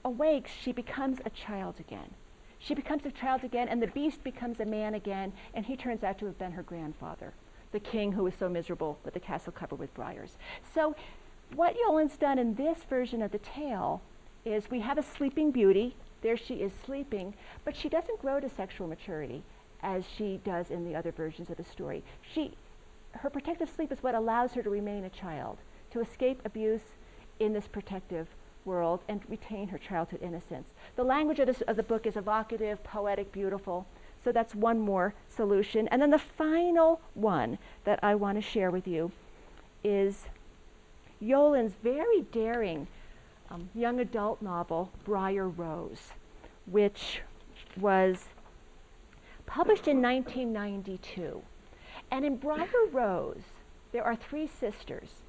awakes, she becomes a child again. She becomes a child again, and the beast becomes a man again, and he turns out to have been her grandfather, the king who was so miserable with the castle covered with briars. So what Yolen's done in this version of the tale is we have a Sleeping Beauty. There she is sleeping, but she doesn't grow to sexual maturity as she does in the other versions of the story. Her protective sleep is what allows her to remain a child, to escape abuse in this protective world and retain her childhood innocence. The language of the book is evocative, poetic, beautiful. So that's one more solution. And then the final one that I want to share with you is Yolen's very daring young adult novel, Briar Rose, which was published in 1992. And in Briar Rose, there are three sisters.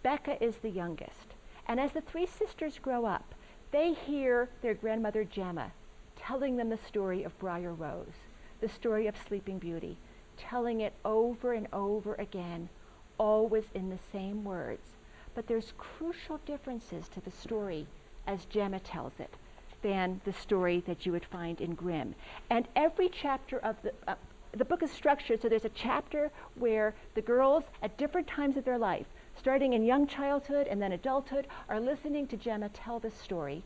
Becca is the youngest. And as the three sisters grow up, they hear their grandmother Gemma telling them the story of Briar Rose, the story of Sleeping Beauty, telling it over and over again, always in the same words. But there's crucial differences to the story as Gemma tells it than the story that you would find in Grimm. And every chapter of the book is structured so there's a chapter where the girls at different times of their life starting in young childhood and then adulthood, are listening to Gemma tell this story.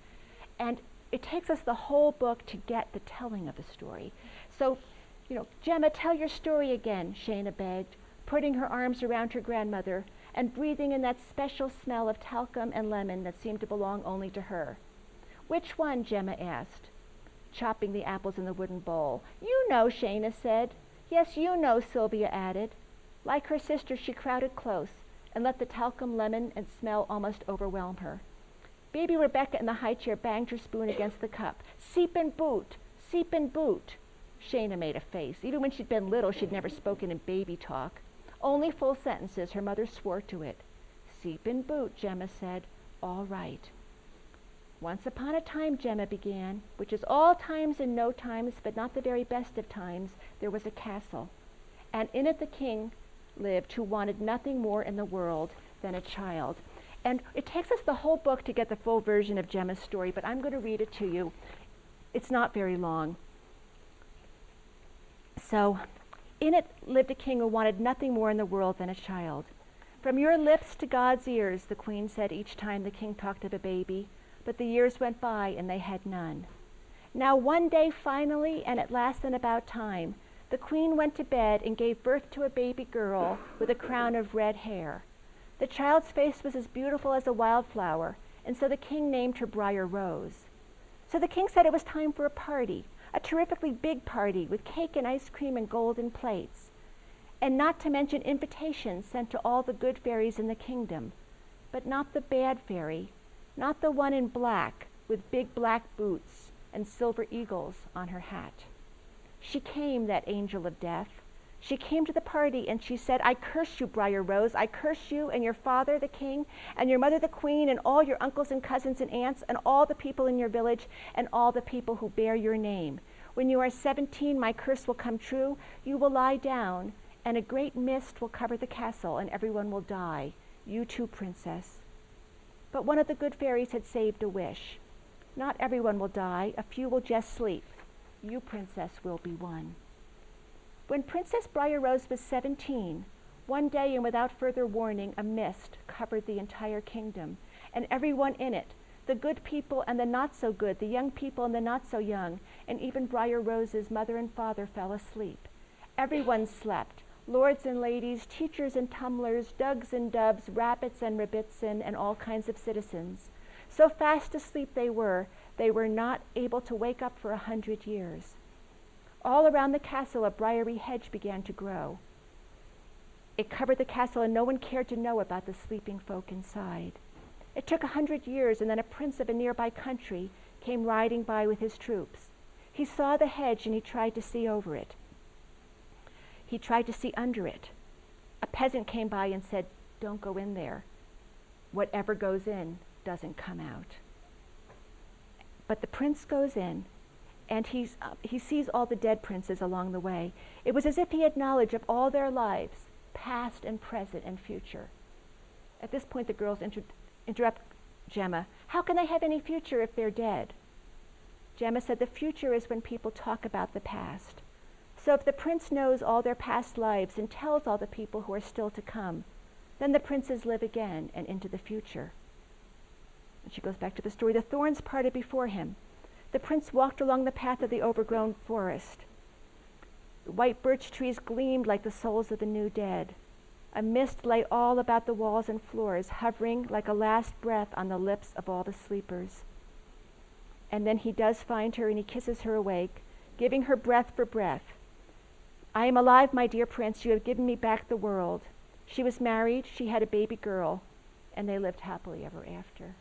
And it takes us the whole book to get the telling of the story. So, Gemma, tell your story again, Shayna begged, putting her arms around her grandmother and breathing in that special smell of talcum and lemon that seemed to belong only to her. Which one? Gemma asked, chopping the apples in the wooden bowl. You know, Shayna said. Yes, you know, Sylvia added. Like her sister, she crowded close and let the talcum, lemon, and smell almost overwhelm her. Baby Rebecca in the high chair banged her spoon against the cup. Seep and boot, seep and boot. Shayna made a face. Even when she'd been little, she'd never spoken in baby talk. Only full sentences. Her mother swore to it. Seep and boot, Gemma said. All right. Once upon a time, Gemma began, which is all times and no times, but not the very best of times, there was a castle. And in it the king lived who wanted nothing more in the world than a child. And it takes us the whole book to get the full version of Gemma's story, but I'm going to read it to you. It's not very long. So, in it lived a king who wanted nothing more in the world than a child. From your lips to God's ears, the queen said each time the king talked of a baby, but the years went by and they had none. Now one day finally, and at last in about time, the queen went to bed and gave birth to a baby girl with a crown of red hair. The child's face was as beautiful as a wildflower, and so the king named her Briar Rose. So the king said it was time for a party, a terrifically big party with cake and ice cream and golden plates, and not to mention invitations sent to all the good fairies in the kingdom, but not the bad fairy, not the one in black with big black boots and silver eagles on her hat. She came, that angel of death. She came to the party and she said, I curse you, Briar Rose. I curse you and your father, the king, and your mother, the queen, and all your uncles and cousins and aunts, and all the people in your village, and all the people who bear your name. When you are 17, my curse will come true. You will lie down, and a great mist will cover the castle, and everyone will die. You too, princess. But one of the good fairies had saved a wish. Not everyone will die. A few will just sleep. You, princess, will be one. When Princess Briar Rose was 17, one day and without further warning, a mist covered the entire kingdom, and everyone in it, the good people and the not so good, the young people and the not so young, and even Briar Rose's mother and father fell asleep. Everyone slept, lords and ladies, teachers and tumblers, dugs and doves, rabbits and rabbitson, and all kinds of citizens. So fast asleep they were not able to wake up for 100 years. All around the castle, a briery hedge began to grow. It covered the castle, and no one cared to know about the sleeping folk inside. It took 100 years, and then a prince of a nearby country came riding by with his troops. He saw the hedge, and he tried to see over it. He tried to see under it. A peasant came by and said, don't go in there. Whatever goes in doesn't come out. But the prince goes in, and he sees all the dead princes along the way. It was as if he had knowledge of all their lives, past and present and future. At this point, the girls interrupt Gemma. How can they have any future if they're dead? Gemma said the future is when people talk about the past. So if the prince knows all their past lives and tells all the people who are still to come, then the princes live again and into the future. And she goes back to the story. The thorns parted before him. The prince walked along the path of the overgrown forest. The white birch trees gleamed like the souls of the new dead. A mist lay all about the walls and floors, hovering like a last breath on the lips of all the sleepers. And then he does find her, and he kisses her awake, giving her breath for breath. I am alive, my dear prince. You have given me back the world. She was married. She had a baby girl, and they lived happily ever after.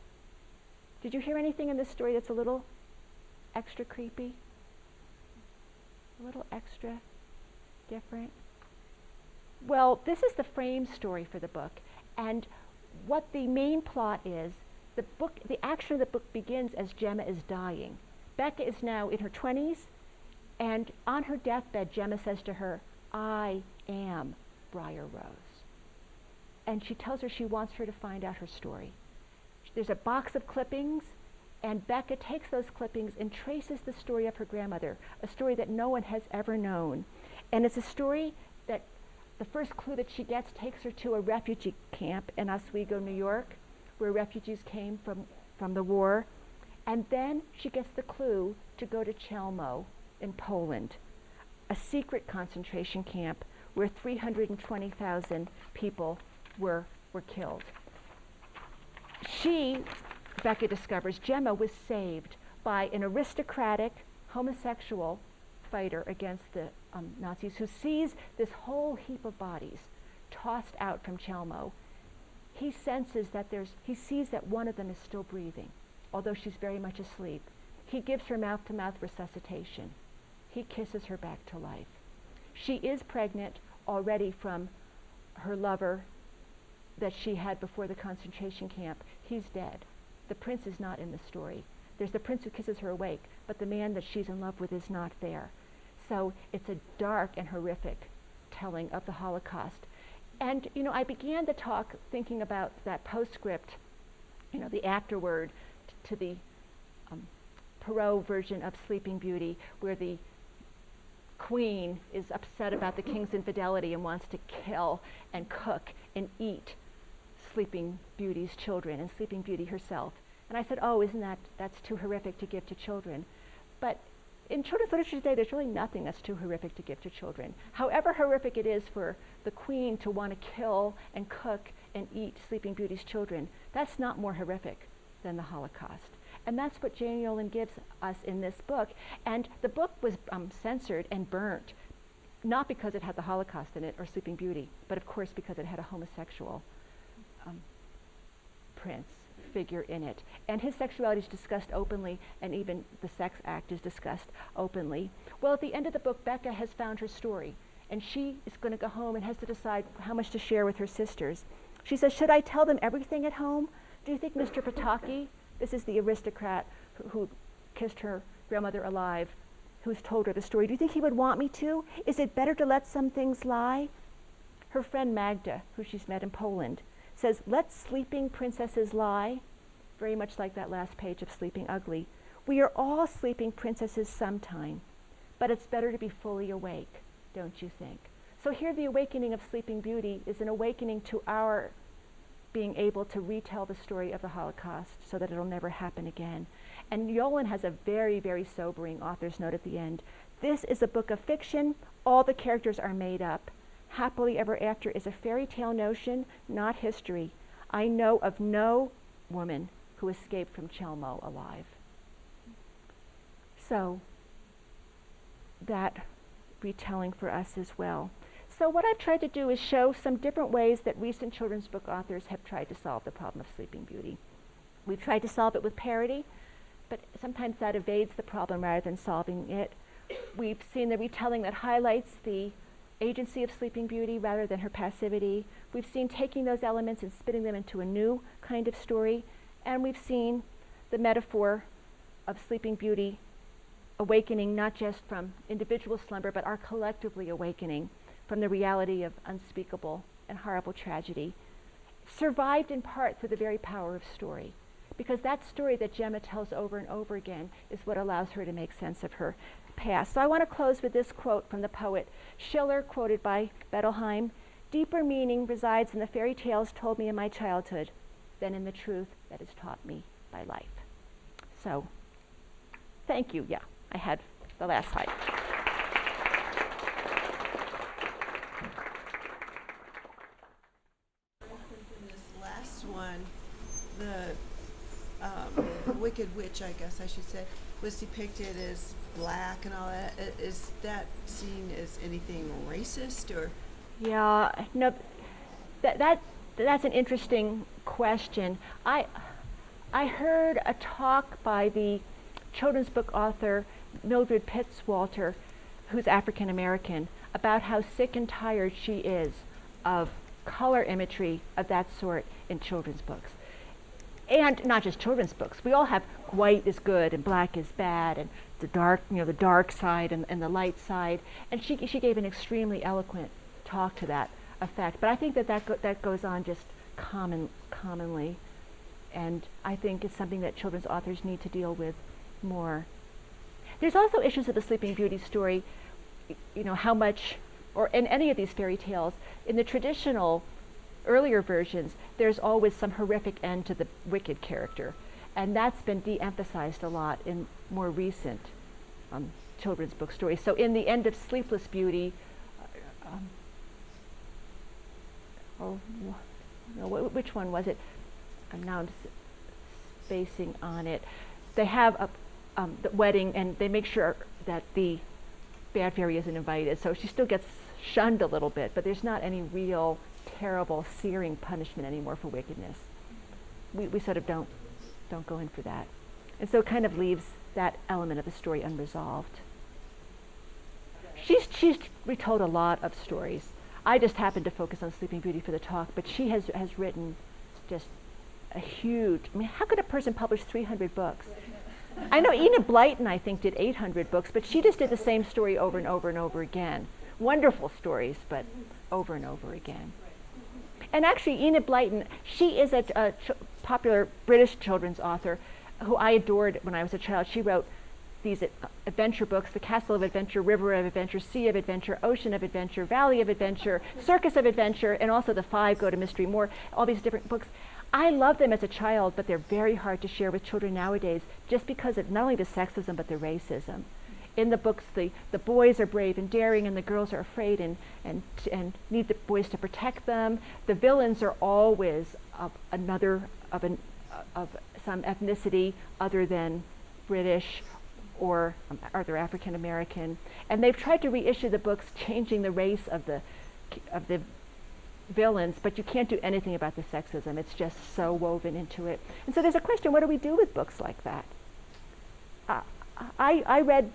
Did you hear anything in this story that's a little extra creepy? A little extra different? Well, this is the frame story for the book, and what the main plot is, the action of the book begins as Gemma is dying. Becca is now in her 20s, and on her deathbed, Gemma says to her, I am Briar Rose. And she tells her she wants her to find out her story. There's a box of clippings, and Becca takes those clippings and traces the story of her grandmother, a story that no one has ever known. And it's a story that the first clue that she gets takes her to a refugee camp in Oswego, New York, where refugees came from the war. And then she gets the clue to go to Chelmo in Poland, a secret concentration camp where 320,000 people were killed. She, Becca discovers, Gemma was saved by an aristocratic homosexual fighter against the Nazis who sees this whole heap of bodies tossed out from Chelmo. He sees that one of them is still breathing, although she's very much asleep. He gives her mouth-to-mouth resuscitation. He kisses her back to life. She is pregnant already from her lover that she had before the concentration camp. He's dead. The prince is not in the story. There's the prince who kisses her awake, but the man that she's in love with is not there. So it's a dark and horrific telling of the Holocaust. And, I began the talk thinking about that postscript, the afterword to the Perrault version of Sleeping Beauty, where the queen is upset about the king's infidelity and wants to kill and cook and eat Sleeping Beauty's children and Sleeping Beauty herself. And I said, isn't that's too horrific to give to children. But in children's literature today, there's really nothing that's too horrific to give to children. However horrific it is for the queen to want to kill and cook and eat Sleeping Beauty's children, that's not more horrific than the Holocaust. And that's what Jane Yolen gives us in this book. And the book was censored and burnt, not because it had the Holocaust in it or Sleeping Beauty, but of course because it had a homosexual prince figure in it. And his sexuality is discussed openly, and even the sex act is discussed openly. Well, at the end of the book, Becca has found her story, and she is going to go home and has to decide how much to share with her sisters. She says, should I tell them everything at home? Do you think Mr. Pataki, this is the aristocrat who kissed her grandmother alive, who's told her the story, do you think he would want me to? Is it better to let some things lie? Her friend Magda, who she's met in Poland, says, let sleeping princesses lie, very much like that last page of Sleeping Ugly. We are all sleeping princesses sometime, but it's better to be fully awake, don't you think? So here the awakening of Sleeping Beauty is an awakening to our being able to retell the story of the Holocaust so that it'll never happen again. And Yolen has a very, very sobering author's note at the end. This is a book of fiction. All the characters are made up. Happily ever after is a fairy tale notion, not history. I know of no woman who escaped from Chelmo alive. So that retelling for us as well. So what I've tried to do is show some different ways that recent children's book authors have tried to solve the problem of Sleeping Beauty. We've tried to solve it with parody, but sometimes that evades the problem rather than solving it. We've seen the retelling that highlights the agency of Sleeping Beauty rather than her passivity. We've seen taking those elements and spitting them into a new kind of story. And we've seen the metaphor of Sleeping Beauty awakening not just from individual slumber, but our collectively awakening from the reality of unspeakable and horrible tragedy, survived in part through the very power of story. Because that story that Gemma tells over and over again is what allows her to make sense of her past. So I want to close with this quote from the poet Schiller, quoted by Bettelheim. Deeper meaning resides in the fairy tales told me in my childhood than in the truth that is taught me by life. So, thank you. Yeah, I had the last slide. This last one, the Wicked Witch, I guess I should say, was depicted as black and all that. Is that seen as anything racist or? Yeah, no, that's an interesting question. I heard a talk by the children's book author Mildred Pitzwalter, who's African American, about how sick and tired she is of color imagery of that sort in children's books. And not just children's books. We all have white is good and black is bad, and the dark side and the light side. And she gave an extremely eloquent talk to that effect. But I think that goes on just commonly, and I think it's something that children's authors need to deal with more. There's also issues of the Sleeping Beauty story, how much or in any of these fairy tales, in the traditional earlier versions, there's always some horrific end to the wicked character. And that's been de-emphasized a lot in more recent children's book stories. So in the end of Sleepless Beauty, which one was it? I'm now spacing on it. They have the wedding, and they make sure that the bad fairy isn't invited. So she still gets shunned a little bit, but there's not any real terrible, searing punishment anymore for wickedness. We sort of don't go in for that. And so it kind of leaves that element of the story unresolved. She's retold a lot of stories. I just happened to focus on Sleeping Beauty for the talk, but she has written just a huge, I mean, how could a person publish 300 books? I know Enid Blyton, I think, did 800 books, but she just did the same story over and over and over again. Wonderful stories, but over and over again. And actually, Enid Blyton, she is a popular British children's author who I adored when I was a child. She wrote these adventure books: The Castle of Adventure, River of Adventure, Sea of Adventure, Ocean of Adventure, Valley of Adventure, Circus of Adventure, and also the 5 Go to Mystery Moor, all these different books. I loved them as a child, but they're very hard to share with children nowadays, just because of not only the sexism, but the racism. In the books, the boys are brave and daring, and the girls are afraid and need the boys to protect them. The villains are always of some ethnicity other than British or they're African American. And they've tried to reissue the books, changing the race of the villains, but you can't do anything about the sexism. It's just so woven into it. And so there's a question: what do we do with books like that? I read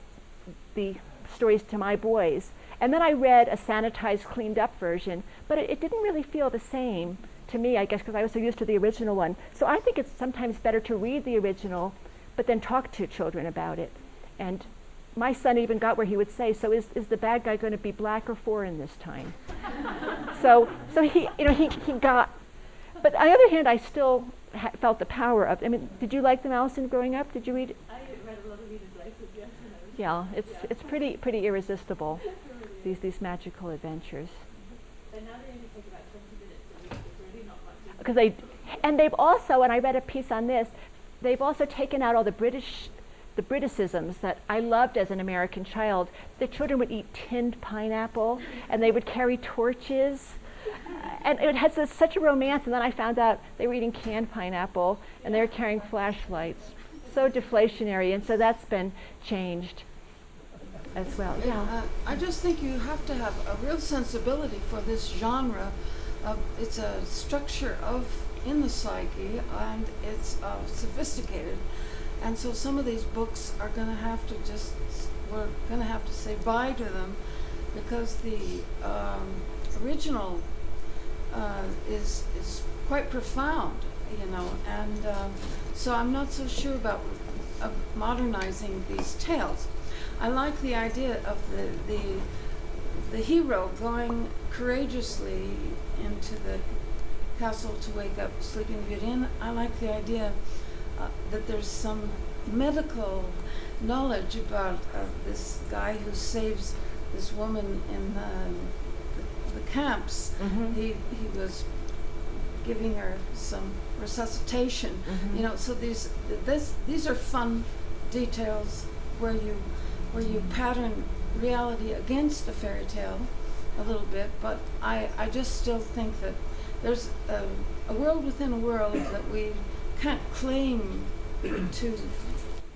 the stories to my boys, and then I read a sanitized, cleaned up version, but it didn't really feel the same to me, I guess, because I was so used to the original one. So I think it's sometimes better to read the original, but then talk to children about it. And my son even got where he would say, "So is the bad guy going to be black or foreign this time?" so he got. But on the other hand, I still felt the power of. I mean, did you like them, Allison, growing up? Did you read? I read a lot of Edith Blyton, yes. Yeah, it's pretty irresistible. These magical adventures. And now they only take about 20 minutes a week. There's really not much. Because they've also, and I read a piece on this, they've also taken out all the Briticisms that I loved as an American child. The children would eat tinned pineapple, and they would carry torches, and it had such a romance. And then I found out they were eating canned pineapple, and they were carrying flashlights. So deflationary, and so that's been changed as well. Yeah. I just think you have to have a real sensibility for this genre. It's a structure in the psyche, and it's sophisticated. And so some of these books are going to have to we're going to have to say bye to them, because the original is quite profound, and so I'm not so sure about modernizing these tales. I like the idea of the hero going courageously into the castle to wake up Sleeping Beauty. And I like the idea that there's some medical knowledge about this guy who saves this woman in the camps. Mm-hmm. He was giving her some resuscitation. Mm-hmm. So these are fun details where you pattern reality against a fairy tale a little bit, but I just still think that there's a world within a world that we can't claim to comprehend.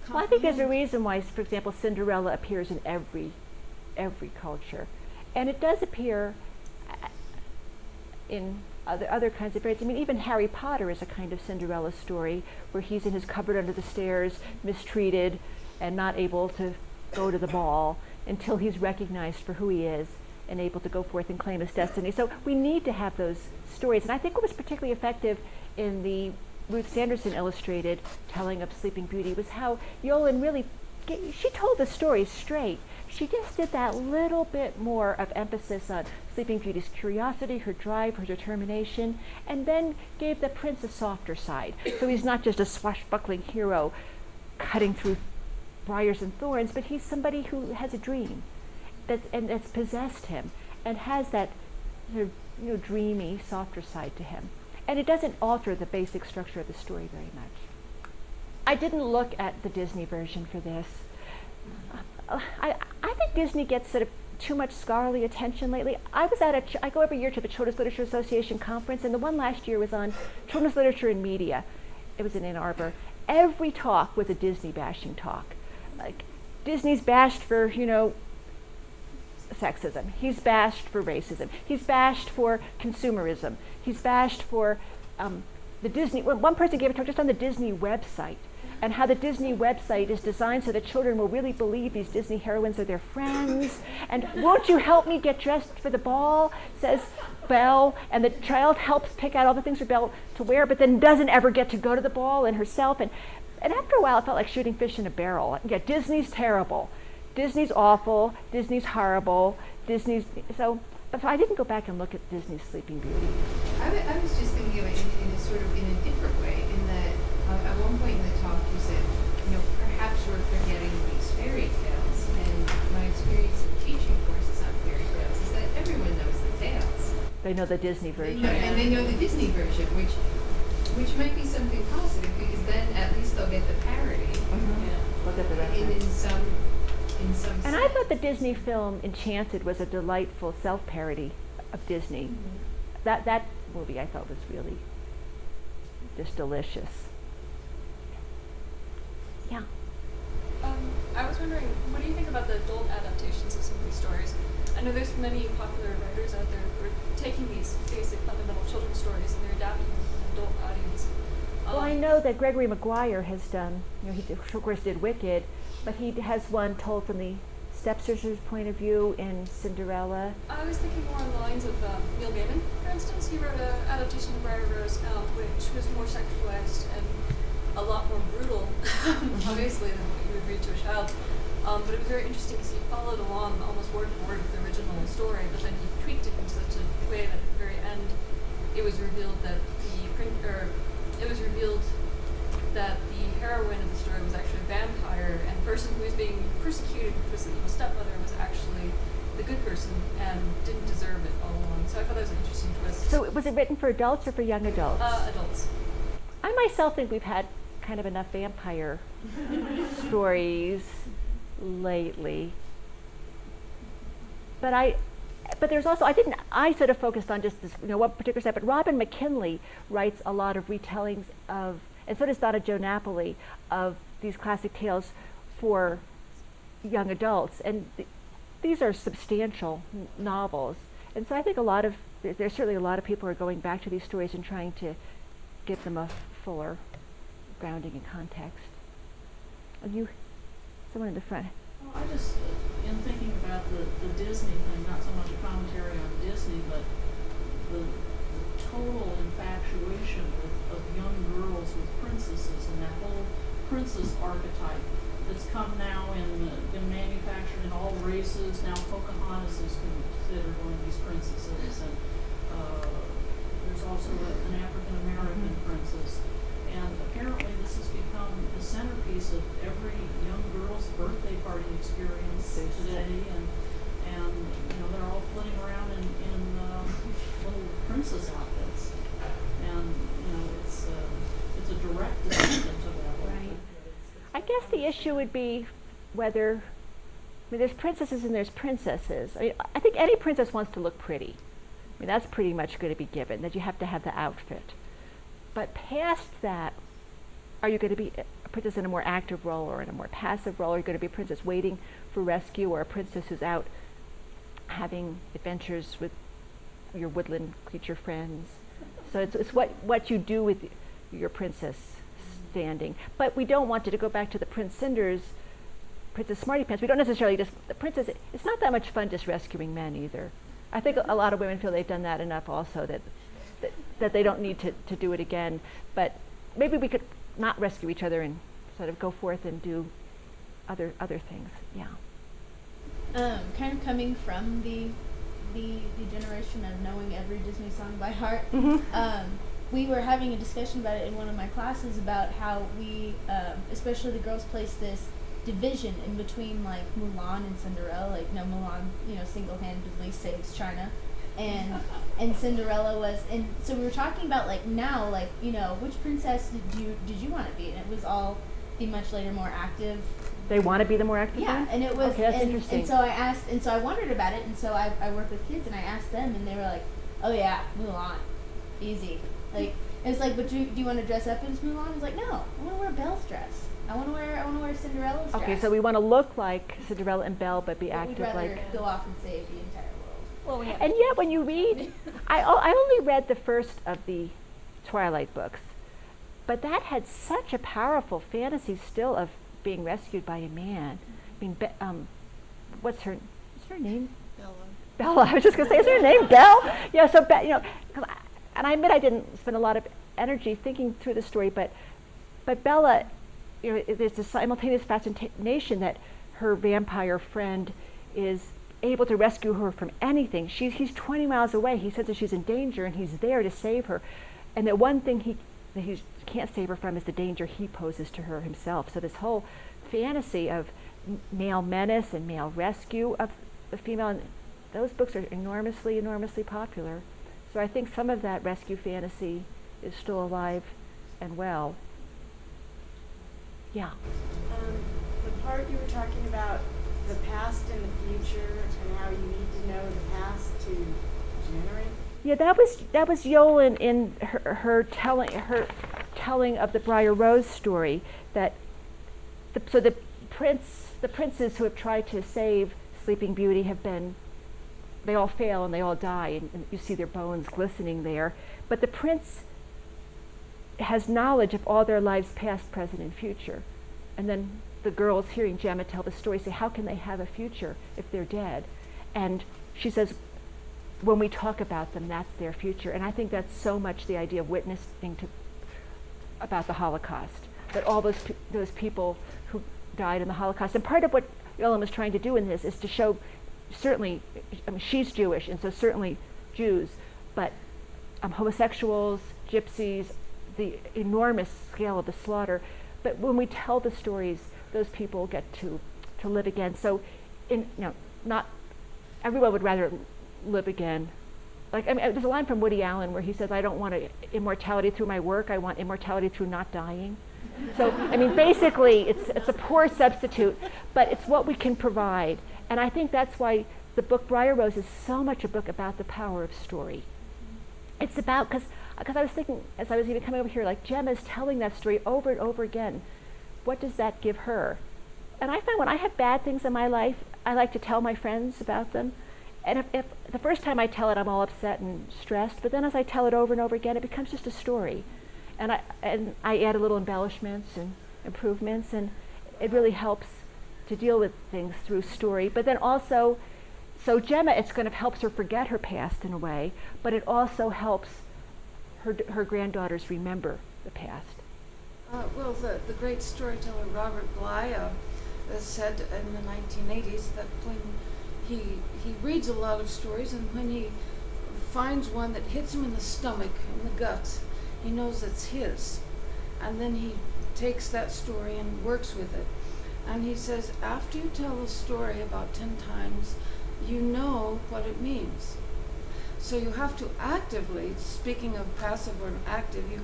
Well, I think there's a reason why, for example, Cinderella appears in every culture, and it does appear in other kinds of fairy tales. I mean, even Harry Potter is a kind of Cinderella story, where he's in his cupboard under the stairs, mistreated, and not able to go to the ball until he's recognized for who he is and able to go forth and claim his destiny. So we need to have those stories. And I think what was particularly effective in the Ruth Sanderson illustrated telling of Sleeping Beauty was how Yolen really, she told the story straight. She just did that little bit more of emphasis on Sleeping Beauty's curiosity, her drive, her determination, and then gave the prince a softer side. So he's not just a swashbuckling hero cutting through briars and thorns, but he's somebody who has a dream that's possessed him. and has that sort of, dreamy, softer side to him. And it doesn't alter the basic structure of the story very much. I didn't look at the Disney version for this. I think Disney gets sort of too much scholarly attention lately. I go every year to the Children's Literature Association conference, and the one last year was on children's literature and media. It was in Ann Arbor. Every talk was a Disney bashing talk. Like, Disney's bashed for, sexism. He's bashed for racism. He's bashed for consumerism. He's bashed for the Disney. One person gave a talk just on the Disney website and how the Disney website is designed so that children will really believe these Disney heroines are their friends. And won't you help me get dressed for the ball, says Belle, and the child helps pick out all the things for Belle to wear, but then doesn't ever get to go to the ball and herself. And after a while, it felt like shooting fish in a barrel. Yeah, Disney's terrible. Disney's awful. Disney's horrible. So I didn't go back and look at Disney's Sleeping Beauty. I was just thinking of it in a different way, in that at one point in the talk you said, perhaps we're forgetting these fairy tales, and my experience in teaching courses on fairy tales is that everyone knows the tales. They know the Disney version. They know the Disney version, which might be something positive, because then at least they'll get the parody. Look at the reference. In some And sense. I thought the Disney film Enchanted was a delightful self-parody of Disney. That movie I thought was really just delicious. Yeah. I was wondering, what do you think about the adult adaptations of some of these stories? I know there's many popular writers out there who are taking these basic fundamental children's stories and they're adapting them for an adult audience. Well, I know that Gregory Maguire has done, he of course did Wicked, but he has one told from the stepsister's point of view in Cinderella. I was thinking more on the lines of Neil Gaiman, for instance. He wrote an adaptation of Briar Rose, which was more sexualized and a lot more brutal, obviously, than what you would read to a child. But it was very interesting because he followed along almost word for word with the original story, but then he tweaked it in such a way that at the very end it was revealed that the heroine of the story was actually a vampire, and the person who was being persecuted, which was the evil stepmother, was actually the good person and didn't deserve it all along. So I thought that was an interesting twist. So was it written for adults or for young adults? Adults. I myself think we've had kind of enough vampire stories lately. But there's also, I sort of focused on just this, one particular set, but Robin McKinley writes a lot of retellings of, and so does Donna Jo Napoli, of these classic tales for young adults. And these are substantial novels. And so I think there's certainly a lot of people who are going back to these stories and trying to give them a fuller grounding and context. And someone in the front. Well, I just, in thinking about the Disney thing, not so much a commentary on Disney, but the total infatuation of young girls with princesses and that whole princess archetype that's come now been manufactured in all races. Now Pocahontas is considered one of these princesses, and there's also an African American princess. And apparently this has become the centerpiece of every young girl's birthday party experience today, and they're all flitting around in little princess outfits, and it's a direct descendant of that. Right. I guess the issue would be whether, there's princesses and there's princesses. I think any princess wants to look pretty. That's pretty much going to be given, that you have to have the outfit. But past that, are you going to be a princess in a more active role or in a more passive role? Are you going to be a princess waiting for rescue, or a princess who's out having adventures with your woodland creature friends? So it's what you do with your princess standing. But we don't want to go back to the Prince Cinders, Princess Smarty Pants. We don't necessarily just, the princess, it's not that much fun just rescuing men either. I think a lot of women feel they've done that enough also, that they don't need to do it again. But maybe we could not rescue each other and sort of go forth and do other things. Yeah. Kind of coming from the generation of knowing every Disney song by heart. We were having a discussion about it in one of my classes about how we, especially the girls, place this division in between like Mulan and Cinderella. Like, no, Mulan, single-handedly saves China, and Cinderella was, and so we were talking about like now, like, which princess did you want to be? And it was all the much later, more active. They want to be the more active Yeah, one? and it was, okay, that's interesting. and so I asked, and so I wondered about it, and so I work with kids, and I asked them, and they were like, oh yeah, Mulan, easy. Like, it's like, but do you want to dress up as Mulan? I was like, no, I want to wear Belle's dress. I want to wear Cinderella's dress. Okay, so we want to look like Cinderella and Belle, but be but active we'd rather like. go off and save the entire world. Well, And yet, when you read, I only read the first of the Twilight books, but that had such a powerful fantasy still of being rescued by a man. I mean, what's her name? Bella. I was just going to say, is her name Belle? Yeah. So, and I admit I didn't spend a lot of energy thinking through the story, but Bella, there's a simultaneous fascination that her vampire friend is able to rescue her from anything. He's 20 miles away. He says that she's in danger, and he's there to save her. And the one thing that he can't save her from is the danger he poses to her himself. So this whole fantasy of male menace and male rescue of the female, and those books are enormously, enormously popular. So I think some of that rescue fantasy is still alive and well. Yeah. The part you were talking about, the past and the future, and how you need to know the past to generate. Yeah, that was Yolen in her telling of the Briar Rose story. That the princes who have tried to save Sleeping Beauty they all fail and they all die, and you see their bones glistening there. But the prince has knowledge of all their lives, past, present, and future. And then the girls hearing Gemma tell the story say, how can they have a future if they're dead? And she says, when we talk about them, that's their future. And I think that's so much the idea of witnessing about the Holocaust, that all those people who died in the Holocaust. And part of what Yolen was trying to do in this is to show, certainly, I mean, she's Jewish, and so certainly Jews, but homosexuals, gypsies, the enormous scale of the slaughter. But when we tell the stories, those people get to live again. So, not everyone would rather live again. Like, I mean, there's a line from Woody Allen where he says, I don't want immortality through my work, I want immortality through not dying. So, I mean, basically, it's a poor substitute, but it's what we can provide. And I think that's why the book Briar Rose is so much a book about the power of story. It's about, because I was thinking, as I was even coming over here, like Gemma's telling that story over and over again. What does that give her? And I find when I have bad things in my life, I like to tell my friends about them. And if the first time I tell it, I'm all upset and stressed, but then as I tell it over and over again, it becomes just a story. And I add a little embellishments and improvements, and it really helps to deal with things through story. But then also, so Gemma, it's going to help her forget her past in a way, but it also helps her granddaughters remember the past. Well, the great storyteller Robert Bly said in the 1980s that when he reads a lot of stories, and when he finds one that hits him in the stomach, in the guts, he knows it's his. And then he takes that story and works with it. And he says, after you tell a story about 10 times, you know what it means. So you have to actively, speaking of passive or active, you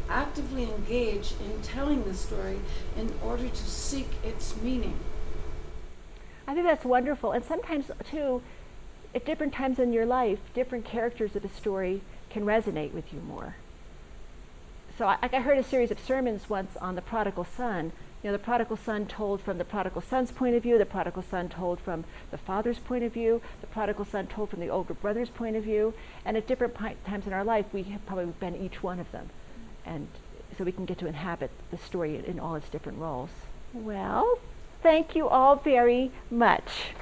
actively engage in telling the story in order to seek its meaning. I think that's wonderful. And sometimes, too, at different times in your life, different characters of the story can resonate with you more. So I heard a series of sermons once on the prodigal son. The prodigal son told from the prodigal son's point of view, the prodigal son told from the father's point of view, the prodigal son told from the older brother's point of view, and at different times in our life, we have probably been each one of them. And so we can get to inhabit the story in all its different roles. Well, thank you all very much.